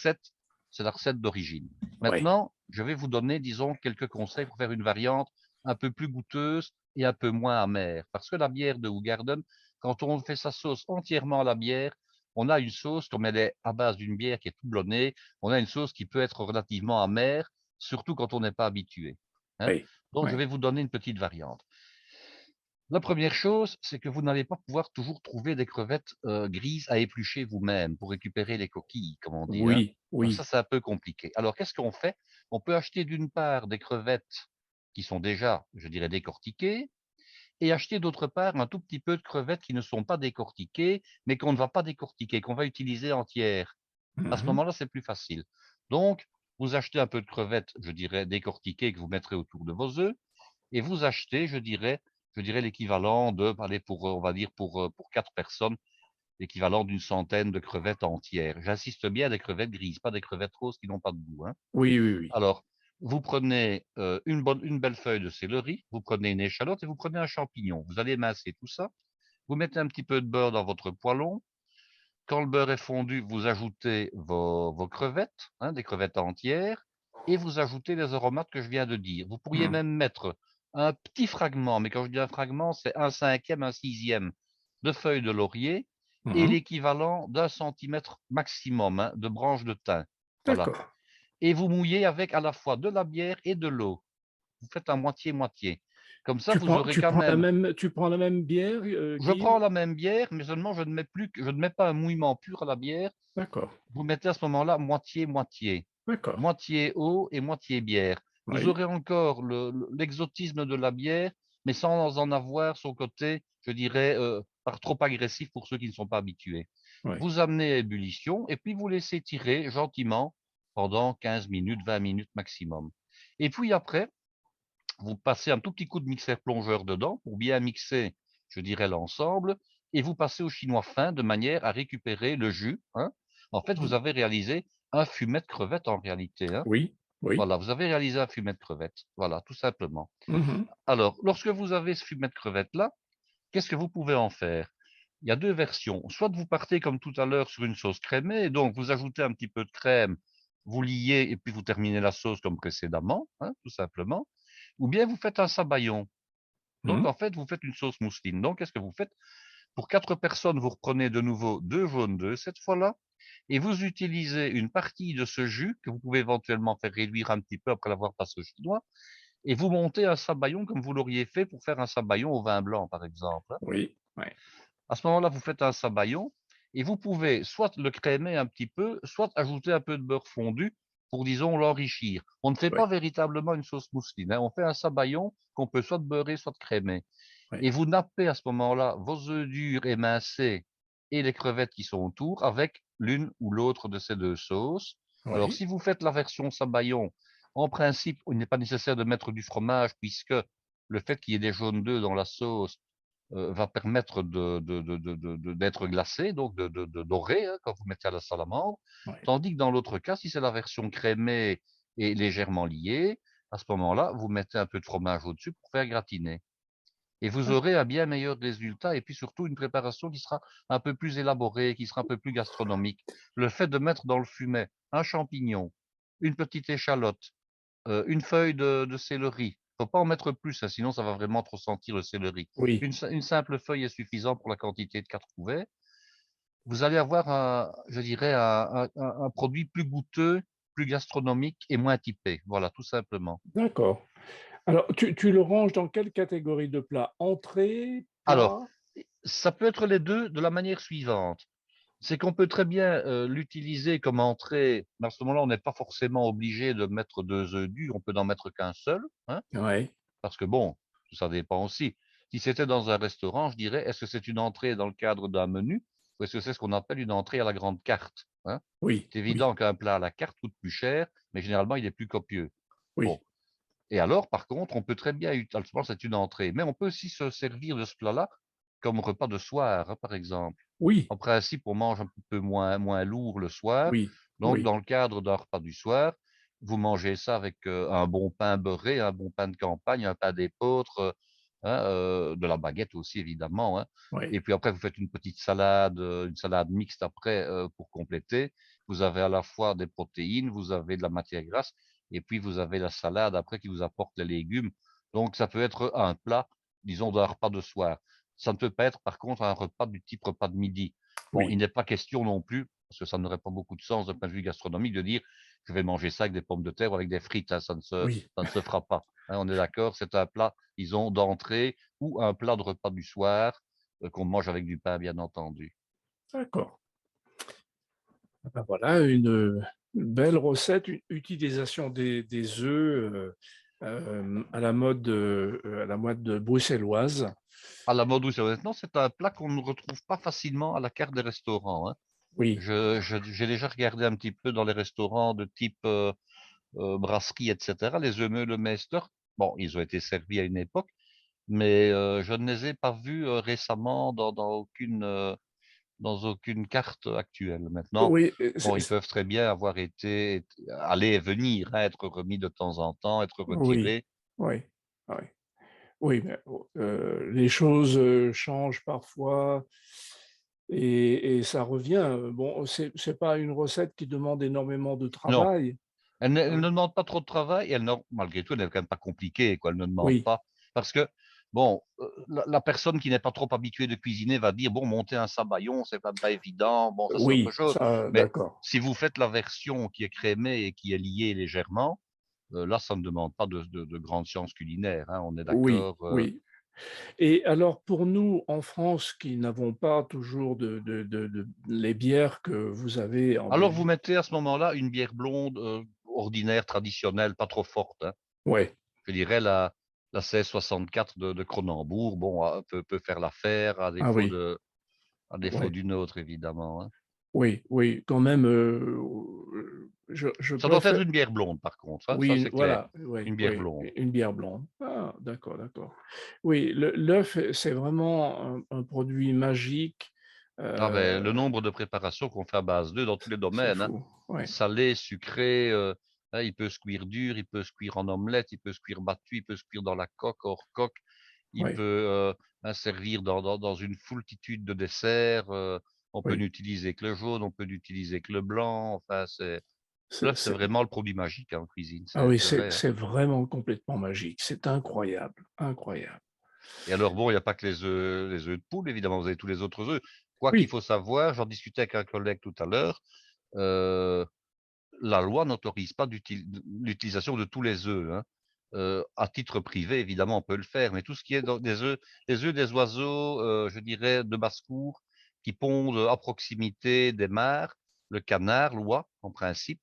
c'est la recette d'origine. Oui. Maintenant, je vais vous donner, disons, quelques conseils pour faire une variante un peu plus goûteuse et un peu moins amère. Parce que la bière de Hoegaarden, quand on fait sa sauce entièrement à la bière, on a une sauce, comme elle est à base d'une bière qui est houblonnée, on a une sauce qui peut être relativement amère, surtout quand on n'est pas habitué, hein. Oui. Donc, je Oui. vais vous donner une petite variante. La première chose, c'est que vous n'allez pas pouvoir toujours trouver des crevettes, grises à éplucher vous-même pour récupérer les coquilles, comme on dit, hein. Oui. Donc ça, Oui. c'est un peu compliqué. Alors qu'est-ce qu'on fait? On peut acheter d'une part des crevettes qui sont déjà, je dirais, décortiquées et acheter d'autre part un tout petit peu de crevettes qui ne sont pas décortiquées, mais qu'on ne va pas décortiquer, qu'on va utiliser entières. À ce Mhm. moment-là, c'est plus facile. Donc, vous achetez un peu de crevettes, je dirais, décortiquées que vous mettrez autour de vos œufs et vous achetez, je dirais l'équivalent de, allez, on va dire pour 4 personnes, l'équivalent d'une centaine de crevettes entières. J'insiste bien, des crevettes grises, pas des crevettes roses qui n'ont pas de goût, hein. Oui, oui, oui. Alors, vous prenez une belle feuille de céleri, vous prenez une échalote et vous prenez un champignon. Vous allez mincer tout ça. Vous mettez un petit peu de beurre dans votre poêlon. Quand le beurre est fondu, vous ajoutez vos crevettes, hein, des crevettes entières, et vous ajoutez les aromates que je viens de dire. Vous pourriez Mhm. même mettre un petit fragment, mais quand je dis un fragment, c'est un cinquième, un sixième de feuilles de laurier et Mhm. l'équivalent d'un centimètre maximum, hein, de branches de thym. Voilà. D'accord. Et vous mouillez avec à la fois de la bière et de l'eau. Vous faites un moitié-moitié. Comme ça, Tu vous prends, aurez tu quand prends la même. même, tu prends la même bière, Je Guy? prends la même bière, mais seulement je ne mets pas un mouillement pur à la bière. D'accord. Vous mettez à ce moment-là moitié-moitié, D'accord. moitié eau et moitié bière. Vous Oui. aurez encore l'exotisme de la bière, mais sans en avoir son côté, je dirais, par trop agressif pour ceux qui ne sont pas habitués. Oui. Vous amenez à ébullition et puis vous laissez tirer gentiment pendant 15 minutes, 20 minutes maximum. Et puis après, vous passez un tout petit coup de mixeur plongeur dedans pour bien mixer, je dirais, l'ensemble, et vous passez au chinois fin de manière à récupérer le jus, hein. En fait, vous Mhm. avez réalisé un fumet de crevettes en réalité, hein. Oui. Oui. Voilà, vous avez réalisé un fumet de crevettes. Voilà, tout simplement. Mhm. Alors, lorsque vous avez ce fumet de crevettes-là, qu'est-ce que vous pouvez en faire? Il y a deux versions. Soit vous partez comme tout à l'heure sur une sauce crémée, donc vous ajoutez un petit peu de crème, vous liez et puis vous terminez la sauce comme précédemment, hein, tout simplement. Ou bien vous faites un sabayon. Donc, Mhm. en fait, vous faites une sauce mousseline. Donc, qu'est-ce que vous faites? Pour 4 personnes, vous reprenez de nouveau 2 jaunes d'œufs cette fois-là, et vous utilisez une partie de ce jus que vous pouvez éventuellement faire réduire un petit peu après l'avoir passé au chinois, et vous montez un sabayon comme vous l'auriez fait pour faire un sabayon au vin blanc, par exemple, hein. Oui. Oui. À ce moment-là, vous faites un sabayon, et vous pouvez soit le crémer un petit peu, soit ajouter un peu de beurre fondu pour, disons, l'enrichir. On ne fait Oui. pas véritablement une sauce mousseline, hein. On fait un sabayon qu'on peut soit beurrer, soit crémer. Oui. Et vous nappez à ce moment-là vos œufs durs émincés et les crevettes qui sont autour avec l'une ou l'autre de ces deux sauces. Alors, Oui. si vous faites la version sabayon, en principe, il n'est pas nécessaire de mettre du fromage puisque le fait qu'il y ait des jaunes d'œufs dans la sauce va permettre d'être glacé, donc de dorer, hein, quand vous mettez à la salamandre. Oui. Tandis que dans l'autre cas, si c'est la version crémée et légèrement liée, à ce moment-là, vous mettez un peu de fromage au-dessus pour faire gratiner. Et vous aurez un bien meilleur résultat et puis surtout une préparation qui sera un peu plus élaborée, qui sera un peu plus gastronomique. Le fait de mettre dans le fumet un champignon, une petite échalote, une feuille de céleri, faut pas en mettre plus, hein, sinon ça va vraiment trop sentir le céleri. Oui. Une simple feuille est suffisante pour la quantité de 4 couverts. Vous allez avoir je dirais un produit plus goûteux, plus gastronomique et moins typé. Voilà, tout simplement. D'accord. Alors, tu le ranges dans quelle catégorie de plat? Entrée, Alors, plat? ça peut être les 2 de la manière suivante. C'est qu'on peut très bien, l'utiliser comme entrée, mais à ce moment-là, on n'est pas forcément obligé de mettre 2 œufs durs, on peut n'en mettre qu'un seul, hein, Oui. parce que bon, ça dépend aussi. Si c'était dans un restaurant, je dirais: «Est-ce que c'est une entrée dans le cadre d'un menu ou est-ce que c'est ce qu'on appelle une entrée à la grande carte?» hein. Oui. C'est Oui. évident qu'un plat à la carte coûte plus cher, mais généralement, il est plus copieux. Bon, Oui. et alors, par contre, on peut très bien alors c'est une entrée, mais on peut aussi se servir de ce plat-là comme repas de soir, hein, par exemple. Oui. En principe, on mange un petit peu moins lourd le soir. Oui. Donc oui, dans le cadre d'un repas du soir, vous mangez ça avec, un bon pain beurré, un bon pain de campagne, un pain d'épeautre, hein, de la baguette aussi évidemment, hein. oui, Et puis après vous faites une petite salade, une salade mixte après, pour compléter. Vous avez à la fois des protéines, vous avez de la matière grasse et puis vous avez la salade après qui vous apporte les légumes. Donc ça peut être un plat, disons d'un repas de soir. Ça ne peut pas être par contre un repas du type repas de midi. Bon, il oui, n'est pas question non plus, parce que ça n'aurait pas beaucoup de sens d'un point de vue gastronomique, de dire: «Je vais manger ça avec des pommes de terre ou avec des frites», hein, oui, ça ne se fera pas, hein, on est d'accord? C'est un plat, disons, d'entrée ou un plat de repas du soir, qu'on mange avec du pain, bien entendu. d'accord. Ah bah, voilà une belle recette, une utilisation des œufs, à la mode bruxelloise. À la mode, oui, c'est honnêtement, c'est un plat qu'on ne retrouve pas facilement à la carte des restaurants, hein. Oui, J'ai déjà regardé un petit peu dans les restaurants de type, brasserie et cetera, les le Meester. Bon, ils ont été servis à une époque, mais je ne les ai pas vus, récemment dans aucune carte actuelle. Maintenant, oui, bon, ils peuvent très bien avoir été aller et venir, hein, être remis de temps en temps, être oui, retirés. oui, oui. Oui, mais les choses, changent parfois et ça revient, bon, c'est pas une recette qui demande énormément de Non, travail. elle ne demande pas trop de travail et elle non malgré tout, elle n'est quand même pas compliquée, quoi. Elle ne demande Oui, pas parce que bon, la personne qui n'est pas trop habituée de cuisiner va dire: «Bon, monter un sabayon, c'est quand même pas évident». Bon, ça, c'est autre oui, chose. ça Mais d'accord. si vous faites la version qui est crémée et qui est liée légèrement, là, ça ne demande pas de grandes sciences culinaires, hein, on est Oui, d'accord, oui. Et alors pour nous, en France, qui n'avons pas toujours de les bières que vous avez en Alors vous Belgique. mettez à ce moment-là une bière blonde, ordinaire, traditionnelle, pas trop forte, hein. Ouais. Je dirais la 1664 de Cronenbourg, bon, peut faire l'affaire Ah oui, à défaut ouais. d'une autre évidemment, hein. Oui, oui, quand même, je Ça doit être préfère. une bière blonde par contre, hein, Oui, ça une c'est clair. voilà, oui, Une bière oui, blonde. une bière blonde. Ah d'accord, d'accord. Oui, l'œuf, c'est vraiment un produit magique, Ah beh, le heu, nombre de préparations qu'on fait à base d'œufs dans tous les c'est domaines, hein. fou. Ouais, Salé, sucré, hein, il peut se cuire dur, il peut se cuire en omelette, il peut se cuire battu, il peut se cuire dans la coque, hors coque. Il peut, ouais, hein, servir dans une foultitude de desserts, on peut oui. n'utiliser que le jaune, on peut n'utiliser que le blanc, enfin c'est C'est l'œuf, c'est c'est vraiment le produit magique, hein, en cuisine, ah oui, c'est vrai, hein. c'est vraiment complètement magique. C'est incroyable, incroyable. Et alors bon, il y a pas que les œufs de poule évidemment, vous avez tous les autres œufs. Quoi qu'il Oui, faut savoir, j'en discutais avec un collègue tout à l'heure, heu, la loi n'autorise pas l'utilisation de tous les œufs, hein. À titre privé, évidemment, on peut le faire, mais tout ce qui est dans des œufs des oiseaux, je dirais de basse-cour, qui pondent à proximité des mares, le canard, l'oie, en principe,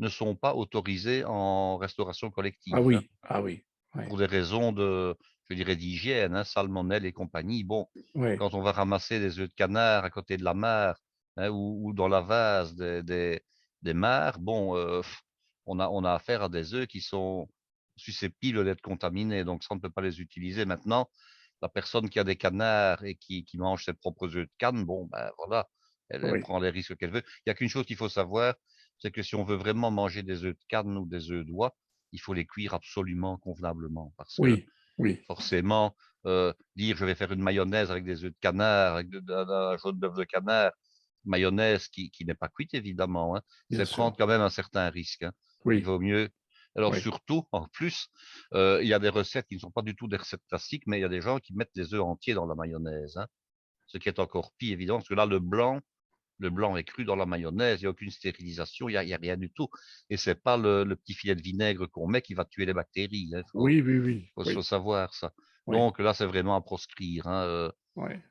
ne sont pas autorisés en restauration ah collective, hein, oui, ah oui, ouais, pour des raisons je dirais, d'hygiène, hein, salmonelle et compagnie. Bon, ouais, quand on va ramasser des œufs de canard à côté de la mare, hein, ou dans la vase des mares, bon, on a affaire à des œufs qui sont susceptibles d'être contaminés, donc ça, on ne peut pas les utiliser. Maintenant, la personne qui a des canards et qui mange ses propres œufs de canne, bon, ben, voilà, elle oui, prend les risques qu'elle veut. Il y a qu'une chose qu'il faut savoir, c'est que si on veut vraiment manger des œufs de canne ou des œufs d'oie, il faut les cuire absolument convenablement parce que oui, oui, forcément, dire: «Je vais faire une mayonnaise avec des œufs de canard, avec d'un jaune d'œuf de canard», mayonnaise qui n'est pas cuite évidemment, hein, bien c'est prendre sûr. quand même un certain risque, hein. Il Oui, vaut mieux alors oui, surtout, en plus, il y a des recettes qui ne sont pas du tout des recettes classiques, mais il y a des gens qui mettent des œufs entiers dans la mayonnaise, hein. Ce qui est encore pire évidemment, parce que là, le blanc est cru dans la mayonnaise, il y a aucune stérilisation, il y a rien du tout et c'est pas le petit filet de vinaigre qu'on met qui va tuer les bactéries, hein. oui, oui, oui, Faut oui, savoir ça. oui, Donc là, c'est vraiment à proscrire, hein, oui.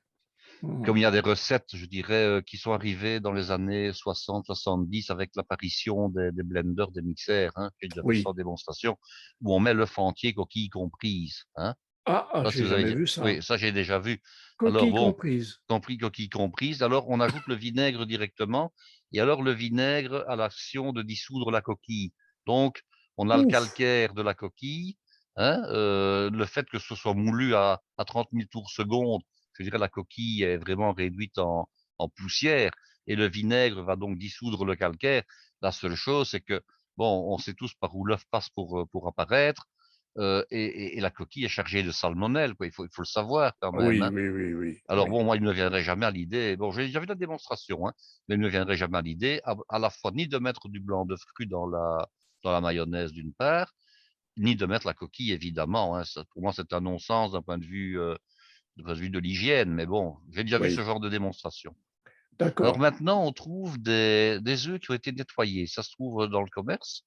Mmh. comme il y a des recettes, je dirais, qui sont arrivées dans les années 60-70 avec l'apparition des blenders, des mixeurs, hein. J'ai déjà fait ça Oui. en démonstration, où on met l'œuf entier, coquille comprise, hein. Ah! Ah, Ça, si j'ai vous avez jamais dé vu oui, ça. ça, j'ai déjà vu. Alors Coquille bon, comprise. coquille comprise, alors on ajoute le vinaigre directement et alors le vinaigre a l'action de dissoudre la coquille. Donc on a le Ouf! calcaire de la coquille, hein, le fait que ce soit moulu à 30 000 tours seconde, je dirais la coquille est vraiment réduite en poussière et le vinaigre va donc dissoudre le calcaire. La seule chose, c'est que, bon, on sait tous par où l'œuf passe pour apparaître, et la coquille est chargée de salmonelle, quoi. Il faut le savoir quand même, Oui, hein. oui, oui, oui, Alors oui, bon, moi, il ne me viendrait jamais à l'idée, bon, j'ai déjà vu la démonstration, hein, mais il ne me viendrait jamais à l'idée, à la fois, ni de mettre du blanc d'œuf cru dans la mayonnaise d'une part, ni de mettre la coquille, évidemment, hein. Ça, pour moi, c'est un non-sens d'un point de vue de l'hygiène, mais bon, j'ai déjà vu ce oui. genre de démonstration. Alors D'accord. maintenant, on trouve des œufs qui ont été nettoyés. Ça se trouve dans le commerce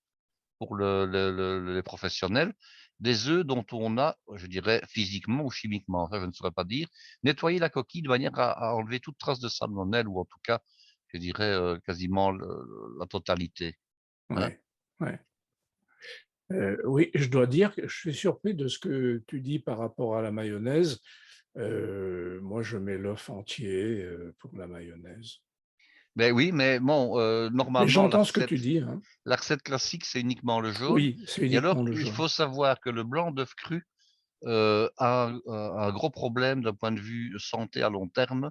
pour les professionnels, des œufs dont on a, je dirais, physiquement ou chimiquement, enfin, je ne saurais pas dire, nettoyer la coquille de manière à enlever toute trace de salmonelle, ou en tout cas, je dirais, quasiment la totalité, hein. Ouais, ouais. Oui, je dois dire que je suis surpris de ce que tu dis par rapport à la mayonnaise. Moi, je mets l'œuf entier, pour la mayonnaise. Ben oui, mais bon, Mais normalement, j'entends ce que tu dis, hein. la recette classique, c'est uniquement le jaune. Oui, c'est Et alors, uniquement le il jaune. faut savoir que le blanc d'œuf cru a un gros problème d'un point de vue santé à long terme,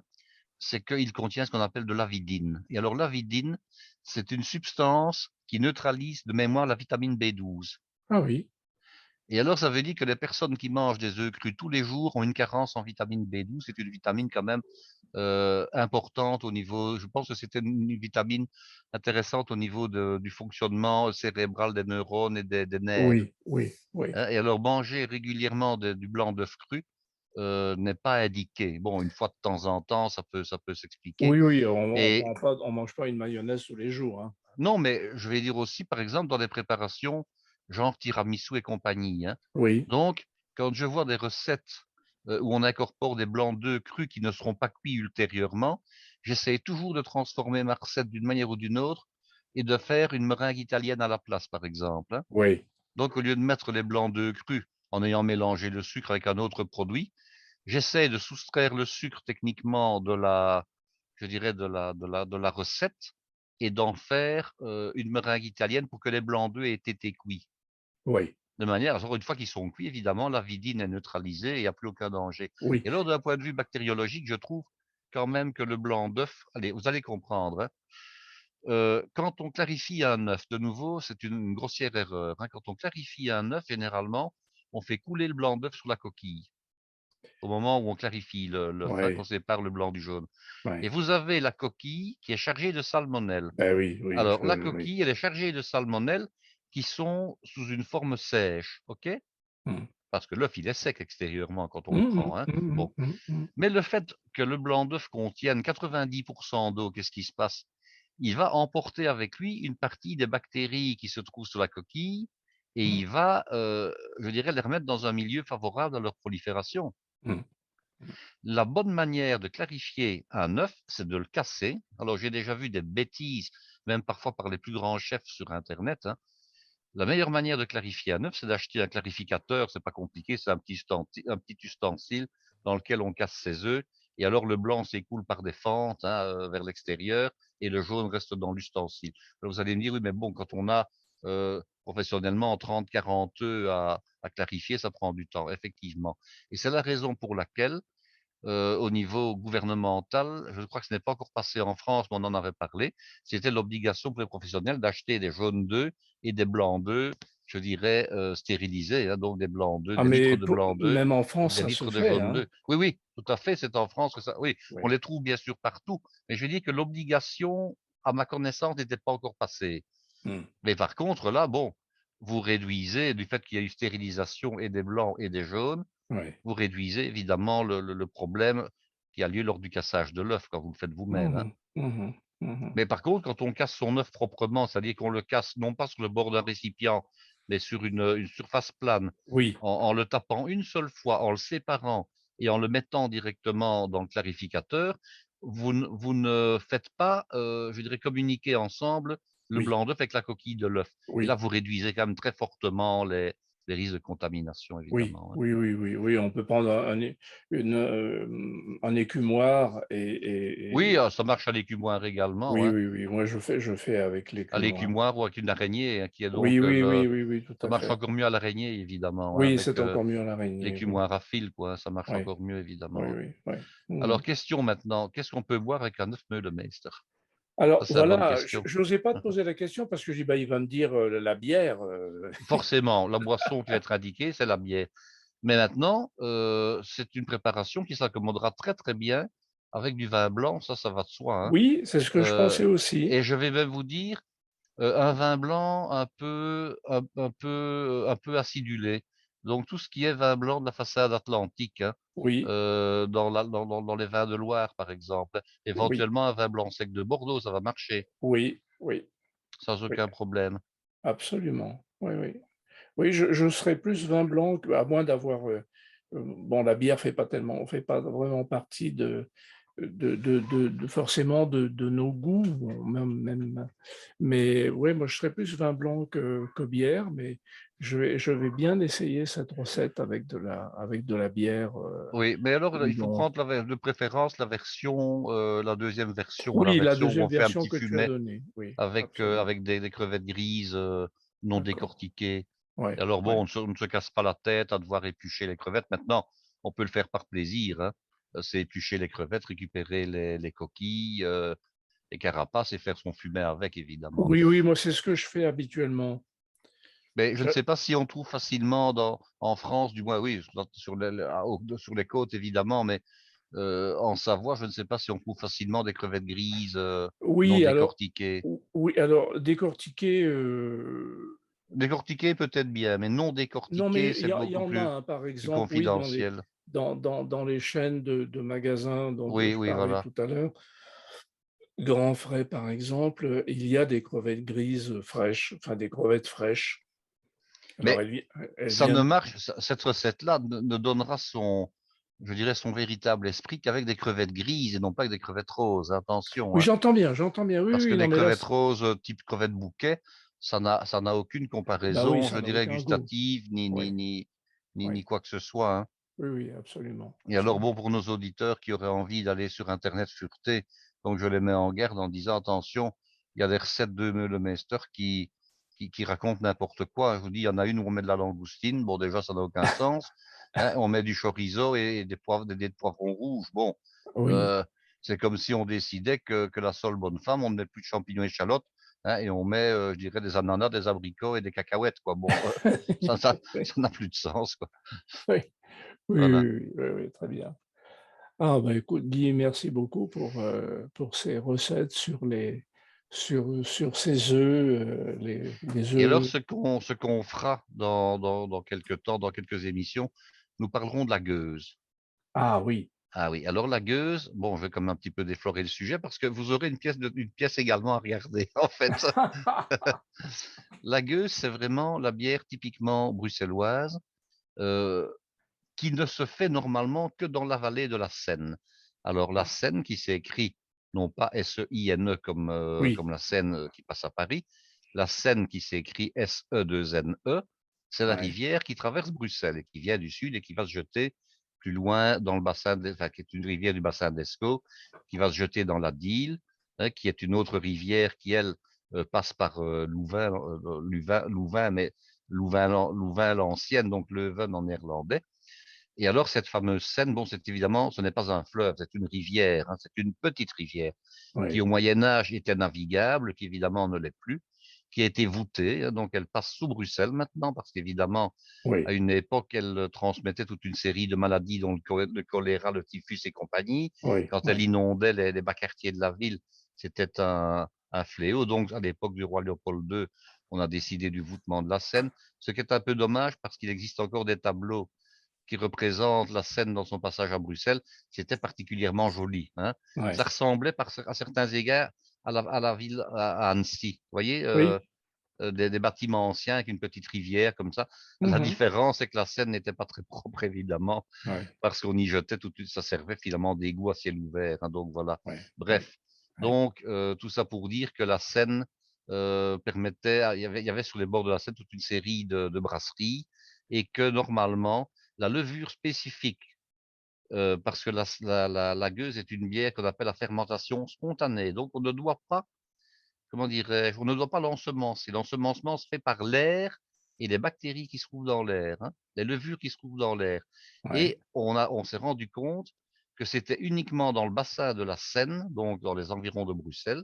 c'est qu'il contient ce qu'on appelle de l'avidine. Et alors l'avidine, c'est une substance qui neutralise de mémoire la vitamine B12. Ah oui, Et alors ça veut dire que les personnes qui mangent des œufs crus tous les jours ont une carence en vitamine B12. C'est une vitamine quand même importante au niveau, je pense que c'était une vitamine intéressante au niveau du fonctionnement cérébral des neurones et des nerfs, oui, oui, oui. hein. Et alors manger régulièrement du blanc d'œuf cru n'est pas indiqué. Bon, une fois de temps en temps, ça peut s'expliquer. Oui, oui, Et on mange pas une mayonnaise tous les jours, hein. non, mais je vais dire aussi, par exemple, dans des préparations genre tiramisu et compagnie, hein. Oui, Donc, quand je vois des recettes où on incorpore des blancs d'œufs crus qui ne seront pas cuits ultérieurement, j'essaie toujours de transformer ma recette d'une manière ou d'une autre et de faire une meringue italienne à la place, par exemple, hein. oui, Donc, au lieu de mettre les blancs d'œufs crus en ayant mélangé le sucre avec un autre produit, j'essaie de soustraire le sucre techniquement je dirais de la recette, et d'en faire une meringue italienne pour que les blancs d'œufs aient été cuits. oui, De manière à ce qu'une fois qu'ils sont cuits, évidemment, la vidine est neutralisée et il n'y a plus aucun danger. oui, Et alors, d'un point de vue bactériologique, je trouve quand même que le blanc d'œuf, allez, vous allez comprendre, hein, quand on clarifie un œuf, de nouveau, c'est une grossière erreur, hein. Quand on clarifie un œuf, généralement, on fait couler le blanc d'œuf sur la coquille au moment où on clarifie l'œuf, hein, qu'on oui, sépare le blanc du jaune. Et oui. vous avez la coquille qui est chargée de salmonelle. Ben oui, oui, Alors, la oui. coquille, elle est chargée de salmonelle qui sont sous une forme sèche, OK? Mmh. Parce que l'œuf, il est sec extérieurement quand on le Mmh prend, hein. mh. Mmh Bon. mh. Mmh mh. Mais le fait que le blanc d'œuf contienne 90% d'eau, qu'est-ce qui se passe? Il va emporter avec lui une partie des bactéries qui se trouvent sur la coquille, et Mmh. il va, je dirais, les remettre dans un milieu favorable à leur prolifération. Mmh. Mmh. La bonne manière de clarifier un œuf, c'est de le casser. Alors, j'ai déjà vu des bêtises, même parfois par les plus grands chefs sur internet, hein. La meilleure manière de clarifier un œuf, c'est d'acheter un clarificateur, c'est pas compliqué, c'est un petit ustensile dans lequel on casse ses œufs, et alors le blanc s'écoule par des fentes, hein, vers l'extérieur, et le jaune reste dans l'ustensile. Alors vous allez me dire: «Oui, mais bon, quand on a, professionnellement 30-40 œufs à clarifier, ça prend du temps», effectivement. Et c'est la raison pour laquelle au niveau gouvernemental, je crois que ce n'est pas encore passé en France, mais on en avait parlé, c'était l'obligation pour les professionnels d'acheter des jaunes d'œufs et des blancs d'œufs, je dirais, stérilisés, hein, donc des blancs d'œufs, Ah des litres mais de pour blancs d'œufs même en pour France, des ça se litres de fait, jaunes hein? d'œufs. Oui, oui, tout à fait, c'est en France que ça, oui, on Oui. les trouve bien sûr partout, mais je veux dire que l'obligation, à ma connaissance, n'était pas encore passée. Mmh. Mais par contre, là, bon, vous réduisez, du fait qu'il y a eu stérilisation et des blancs et des jaunes, Ouais. vous réduisez évidemment le problème qui a lieu lors du cassage de l'œuf quand vous le faites vous-même, Mmh hein. mh. Mmh mh. Mmh mh. Mais par contre, quand on casse son œuf proprement, c'est-à-dire qu'on le casse non pas sur le bord d'un récipient, mais sur une surface plane, Oui, en le tapant une seule fois, en le séparant et en le mettant directement dans le clarificateur, vous ne faites pas, je dirais, communiquer ensemble le oui, blanc d'œuf avec la coquille de l'œuf. Et là, oui, vous réduisez quand même très fortement les risques de contamination, oui, évidemment, hein. oui, oui, oui, oui, on peut prendre un écumoire Oui, et ça marche à l'écumoire également, oui, hein. oui, oui, moi je fais avec À l'écumoire. l'écumoire ou avec une araignée, hein, qui est Oui, donc, oui, oui, le oui, oui, tout ça à marche fait. encore mieux à l'araignée évidemment, hein, Oui, avec, c'est encore mieux à l'araignée, oui. l'écumoire à fil, quoi, hein, ça marche Oui, encore mieux oui, évidemment, hein. oui, oui. Mmh Alors mh. question maintenant, qu'est-ce qu'on peut boire avec un œuf Meulemeister? Alors Ça, c'est la bonne voilà, question. je n'osais pas te poser la question parce que je dis, bah, il va me dire la bière. Forcément, la boisson qui va être indiquée, c'est la bière. Mais maintenant, c'est une préparation qui s'accommodera très, très bien avec du vin blanc, ça va de soi, hein. Oui, c'est ce que je Heu pensais aussi. et je vais même vous dire, un vin blanc un peu acidulé. Donc tout ce qui est vin blanc de la façade atlantique, hein, Oui, dans les vins de Loire, par exemple. oui, Éventuellement un vin blanc sec de Bordeaux, ça va marcher, oui, oui, sans oui, aucun problème. absolument. Oui, oui. Oui, je serais plus vin blanc, à moins d'avoir. Bon, la bière fait pas vraiment partie forcément de nos goûts, bon, mais ouais, moi je serais plus vin blanc que bière, mais je vais bien essayer cette recette avec de la bière. Oui, mais alors, il faut Blanc. prendre de préférence la deuxième version, la Oui, la version où deuxième on fait un version petit que tu as fumet donnée. Oui, avec, absolument. avec des crevettes grises, non D'accord. décortiquées. Et Ouais, alors ouais. bon, on ne se casse pas la tête à devoir éplucher les crevettes. Maintenant, on peut le faire par plaisir, hein. C'est éplucher les crevettes, récupérer les coquilles, les carapaces et faire son fumet avec évidemment. Oui, oui, moi c'est ce que je fais habituellement. Mais je ne Je- sais pas si on trouve facilement en France, du moins oui, sur les côtes évidemment, mais en Savoie, je ne sais pas si on trouve facilement des crevettes grises, non Oui, alors, décortiquées. oui, alors décortiquer. Décortiquées peut-être bien, mais non Non, mais décortiquées, c'est il y beaucoup en a, plus hein, par plus exemple, oui, confidentiel. dans les chaînes de magasins dont Oui, je oui, parlais voilà. tout à l'heure, Grand Frais, par exemple, il y a des crevettes grises fraîches, enfin des crevettes fraîches. Alors, Mais elles ça ne viennent. marche cette recette-là ne donnera je dirais son véritable esprit qu'avec des crevettes grises et non pas avec des crevettes roses, attention, Oui, hein. j'entends bien. Oui, Parce que oui, non, des mais là, crevettes roses, type crevettes bouquet, ça n'a aucune bah oui, comparaison, ça je n'a dirais aucun goût. gustative, Oui, ni oui, quoi que ce soit, hein. oui, oui, absolument, Et alors bon, absolument. pour nos auditeurs qui auraient envie d'aller sur internet fureter, donc je les mets en garde en disant: «Attention, il y a des recettes de Meulemeister qui racontent n'importe quoi». Je vous dis, il y en a une où on met de la langoustine, bon déjà ça n'a aucun sens, hein. On met du chorizo et des poivres des dés de poivrons rouges. Bon, Oui. heu, c'est comme si on décidait que la seule bonne femme, on ne met plus de champignons et échalotes, hein, et on met, je dirais des ananas, des abricots et des cacahuètes, quoi. Bon, ça n'a plus de sens, quoi. Oui, oui, Voilà. oui, oui, oui, oui, très bien. Ah bah, écoute Guy, merci beaucoup pour ces recettes sur ces œufs, les Et alors, œufs. ce qu'on fera dans quelque temps, dans quelques émissions, nous parlerons de la gueuse. Ah oui. Ah oui, alors la gueuse, bon, je vais comme un petit peu déflorer le sujet parce que vous aurez une pièce également à regarder, en fait. La gueuse, c'est vraiment la bière typiquement bruxelloise, euh, qui ne se fait normalement que dans la vallée de la Seine. Alors la Ah, Seine qui s'écrit non pas S-E-I-N-E oui, comme la Seine qui passe à Paris, la Seine qui s'écrit S-E-2-N-E, c'est la ouais, rivière qui traverse Bruxelles et qui vient du sud et qui va se jeter plus loin dans le enfin, qui est une rivière du bassin d'Escaut, qui va se jeter dans la Dyle, hein, qui est une autre rivière qui, elle, passe par Louvain, mais Louvain l'ancienne, donc Leuven en néerlandais. Et alors, cette fameuse Seine, bon, c'est évidemment, ce n'est pas un fleuve, c'est une rivière, hein, c'est une petite rivière qui, au ouais, Moyen Âge, était navigable, qui évidemment ne l'est plus, qui a été voûtée, hein, donc elle passe sous Bruxelles maintenant, parce qu'évidemment, à oui, une époque, elle transmettait toute une série de maladies, dont le choléra, le typhus et compagnie. oui, Quand elle oui, inondait les bas quartiers de la ville, c'était un fléau. Donc, à l'époque du roi Léopold II, on a décidé du voûtement de la Seine, ce qui est un peu dommage parce qu'il existe encore des tableaux qui représente la Seine dans son passage à Bruxelles, c'était particulièrement joli, hein. Ça ouais, ressemblait à certains égards à la ville, à Annecy. Vous voyez, oui, des bâtiments anciens avec une petite rivière comme ça. La mmh, différence, c'est que la Seine n'était pas très propre, évidemment, ouais, parce qu'on y jetait ça servait finalement d'égout à ciel ouvert, hein, donc voilà. ouais, ouais, Bref, ouais, donc tout ça pour dire que la Seine permettait, il y avait sur les bords de la Seine toute une série de brasseries et que normalement, la levure spécifique, parce que la gueuse est une bière qu'on appelle la fermentation spontanée. Donc on ne doit pas, comment dirais-je, on ne doit pas l'ensemencer. L'ensemencement se fait par l'air et les bactéries qui se trouvent dans l'air, hein, les levures qui se trouvent dans l'air. ouais, Et on s'est rendu compte que c'était uniquement dans le bassin de la Seine, donc dans les environs de Bruxelles,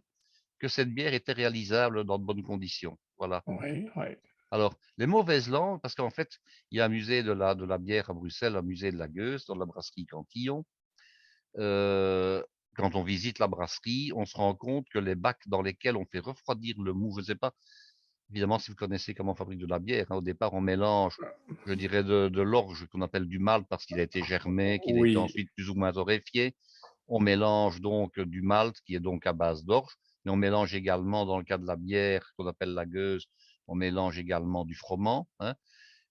que cette bière était réalisable dans de bonnes conditions. Voilà. oui, oui. Alors, les mauvaises langues, parce qu'en fait, il y a un musée de la bière à Bruxelles, un musée de la Gueuse, dans la brasserie Cantillon. Euh, Quand on visite la brasserie, on se rend compte que les bacs dans lesquels on fait refroidir le mou, je ne sais pas, évidemment, si vous connaissez comment on fabrique de la bière, hein, au départ, on mélange, je dirais, de l'orge qu'on appelle du malt parce qu'il a été germé, qu'il a été Oui. ensuite plus ou moins torréfié. On mélange donc du malt qui est donc à base d'orge, mais on mélange également, dans le cas de la bière qu'on appelle la gueuse, on mélange également du froment, hein.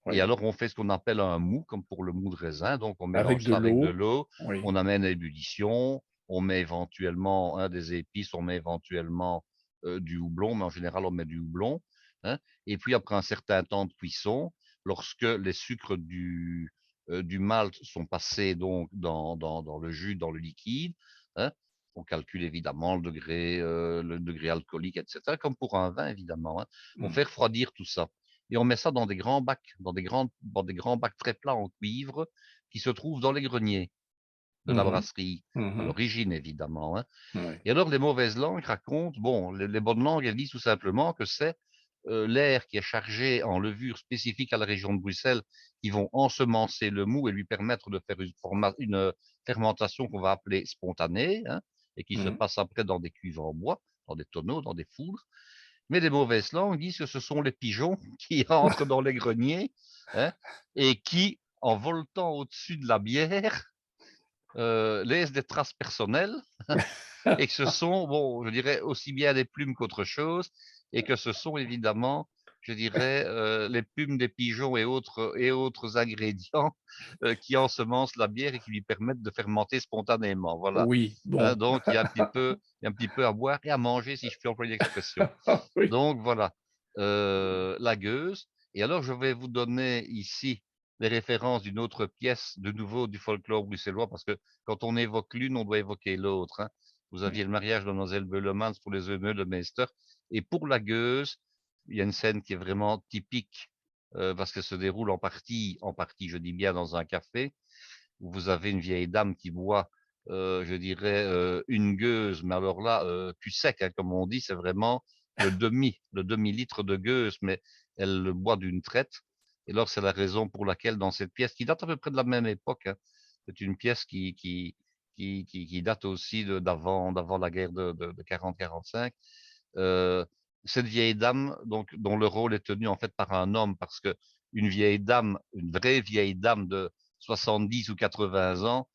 Et Oui. alors, on fait ce qu'on appelle un mou, comme pour le mou de raisin. Donc, on Avec mélange de ça avec de l'eau. l'eau, Oui. on amène à ébullition, on met éventuellement des épices, on met éventuellement du houblon, mais en général, on met du houblon, hein. Et puis, après un certain temps de cuisson, lorsque les sucres du malt sont passés donc dans le jus, dans le liquide, hein, on calcule évidemment le degré alcoolique, etc., comme pour un vin, évidemment, hein. On Mm. fait refroidir tout ça et on met ça dans des grands bacs, dans des grands bacs très plats en cuivre qui se trouvent dans les greniers de la Mhm. brasserie, à Mhm. l'origine évidemment, hein. Oui. Et alors les mauvaises langues racontent, bon, les bonnes langues, elles disent tout simplement que c'est l'air qui est chargé en levures spécifiques à la région de Bruxelles qui vont ensemencer le mou et lui permettre de faire une fermentation qu'on va appeler spontanée, hein, et qui se Mhm. passe après dans des cuves en bois, dans des tonneaux, dans des foudres. Mais les mauvaises langues disent que ce sont les pigeons qui entrent dans les greniers, hein, et qui, en voltant au-dessus de la bière, laissent des traces personnelles et que ce sont, bon, je dirais, aussi bien des plumes qu'autre chose et que ce sont évidemment, je dirais, les plumes des pigeons et autres ingrédients qui ensemencent la bière et qui lui permettent de fermenter spontanément. Voilà. Oui, Hein, bon. donc, il y a un petit peu à boire et à manger, si je puis employer l'expression. Oui. Donc voilà, la gueuse. Et alors, je vais vous donner ici les références d'une autre pièce, de nouveau du folklore bruxellois, parce que quand on évoque l'une, on doit évoquer l'autre, hein. Vous aviez le mariage de Mademoiselle Beulemans pour les Œilleux de Meister. Et pour la gueuse, il y a une scène qui est vraiment typique, parce qu'elle se déroule en partie, je dis bien, dans un café, où vous avez une vieille dame qui boit, je dirais, une gueuse, mais alors là, cul sec, hein, comme on dit, c'est vraiment le demi-litre de gueuse, mais elle le boit d'une traite. Et alors, c'est la raison pour laquelle, dans cette pièce, qui date à peu près de la même époque, hein, c'est une pièce qui date aussi d'avant la guerre de 40-45. Euh, cette vieille dame, donc, dont le rôle est tenu en fait par un homme, parce que une vieille dame, une vraie vieille dame de 70 ou 80 ans,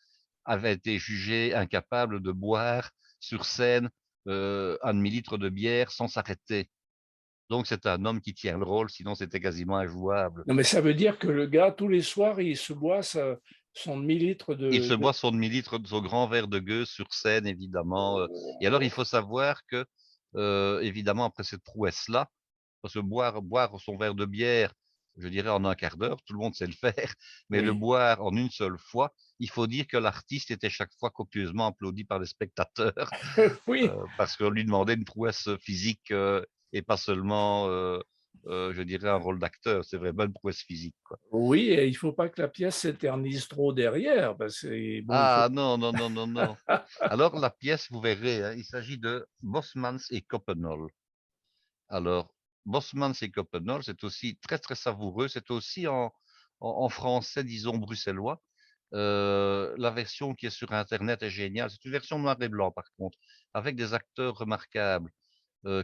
avait été jugée incapable de boire sur scène un demi-litre de bière sans s'arrêter. Donc c'est un homme qui tient le rôle, sinon c'était quasiment injouable. Non, mais ça veut dire que le gars, tous les soirs, il se boit son demi-litre Il se de... boit son demi-litre, son grand verre de gueuse sur scène, évidemment. Et alors il faut savoir que, évidemment, après cette prouesse-là, parce que boire son verre de bière, je dirais en un quart d'heure, tout le monde sait le faire, mais le Oui. boire en une seule fois, il faut dire que l'artiste était chaque fois copieusement applaudi par les spectateurs, Oui, parce qu'on lui demandait une prouesse physique et pas seulement, je dirais, un rôle d'acteur. C'est vraiment une prouesse physique, quoi. oui, et il faut pas que la pièce s'éternise trop derrière, parce que bon, il faut... Ah non, non, non, non, non. Alors la pièce, vous verrez, hein, il s'agit de Bosmans et Coppenol. Alors, Bosmans et Coppenol, c'est aussi très très savoureux. C'est aussi en français, disons bruxellois. La version qui est sur Internet est géniale. C'est une version noir et blanc, par contre, avec des acteurs remarquables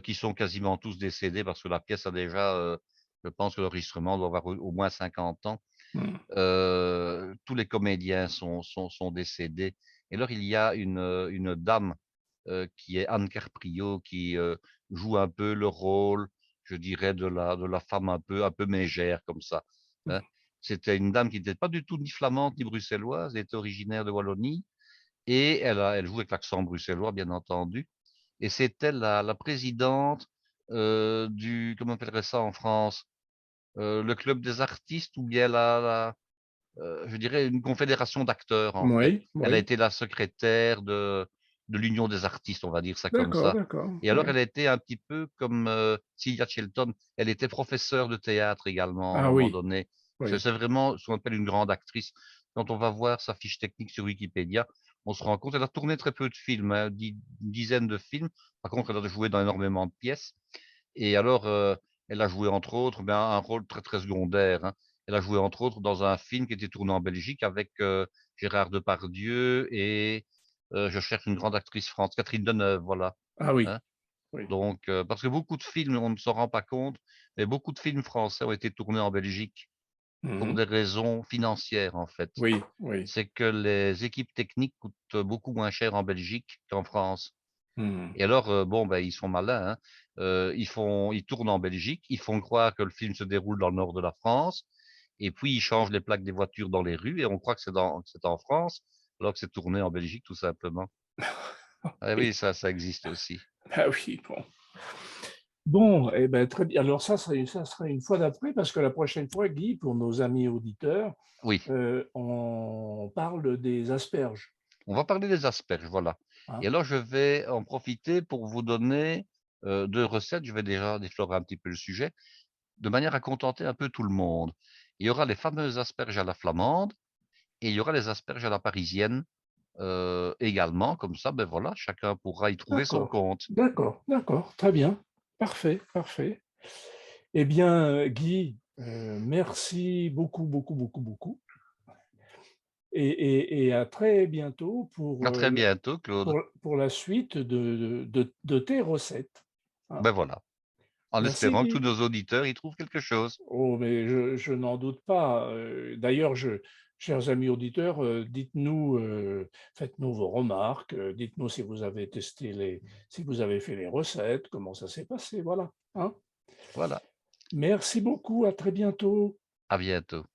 qui sont quasiment tous décédés parce que la pièce a déjà, je pense que l'enregistrement doit avoir au moins 50 ans. Mmh. Tous les comédiens sont décédés. Et alors, il y a une dame qui est Anne Carprio, qui joue un peu le rôle, je dirais, de la femme un peu mégère, comme ça, hein. C'était une dame qui n'était pas du tout ni flamande ni bruxelloise, elle était originaire de Wallonie, et elle joue avec l'accent bruxellois, bien entendu. Et c'était la présidente comment on appellerait ça en France, le club des artistes ou bien je dirais une confédération d'acteurs en fait. Oui, Elle a oui. été la secrétaire de l'Union des artistes, on va dire ça comme D'accord, ça. d'accord, Et alors oui. elle a été un petit peu comme Sylvia Shelton, elle était professeure de théâtre également à un Ah moment oui, donné. C'est oui. c'est vraiment ce qu'on appelle une grande actrice. Quand on va voir sa fiche technique sur Wikipédia, on se rend compte, elle a tourné très peu de films, hein, une dizaine de films. Par contre, elle a joué dans énormément de pièces. Et alors, elle a joué entre autres, ben, un rôle très, très secondaire, hein. Elle a joué entre autres dans un film qui était tourné en Belgique avec, Gérard Depardieu et je cherche une grande actrice France, Catherine Deneuve, voilà, Ah oui, hein. oui. Donc, parce que beaucoup de films, on ne s'en rend pas compte, mais beaucoup de films français ont été tournés en Belgique pour Mmh. des raisons financières, en fait. Oui, oui. C'est que les équipes techniques coûtent beaucoup moins cher en Belgique qu'en France. Mmh. Et alors, bon, ben, ils sont malins, hein. Ils tournent en Belgique, ils font croire que le film se déroule dans le nord de la France et puis ils changent les plaques des voitures dans les rues et on croit que c'est en France, alors que c'est tourné en Belgique tout simplement. Ah Oui. oui, ça existe aussi. Ah oui, bon. Bon, eh ben, très bien. Alors ça sera une fois d'après parce que la prochaine fois, Guy, pour nos amis auditeurs, Oui, on parle des asperges, on va parler des asperges, voilà. Et hein? alors je vais en profiter pour vous donner, 2 recettes. Je vais déjà déflorer un petit peu le sujet, de manière à contenter un peu tout le monde. Il y aura les fameuses asperges à la flamande et il y aura les asperges à la parisienne. Également, comme ça, ben voilà, chacun pourra y trouver son D'accord, compte. d'accord, d'accord, très bien. Parfait, parfait. Eh bien, Guy, merci beaucoup, beaucoup, beaucoup, beaucoup et à très bientôt À très bientôt, Claude. pour la suite de tes recettes, hein. Ben voilà, en Merci espérant que tous Guy. nos auditeurs y trouvent quelque chose. Oh, mais je n'en doute pas. D'ailleurs, chers amis auditeurs, dites-nous, faites-nous vos remarques, dites-nous si vous avez si vous avez fait les recettes, comment ça s'est passé, voilà, hein. Voilà, Merci beaucoup, à très bientôt. à bientôt.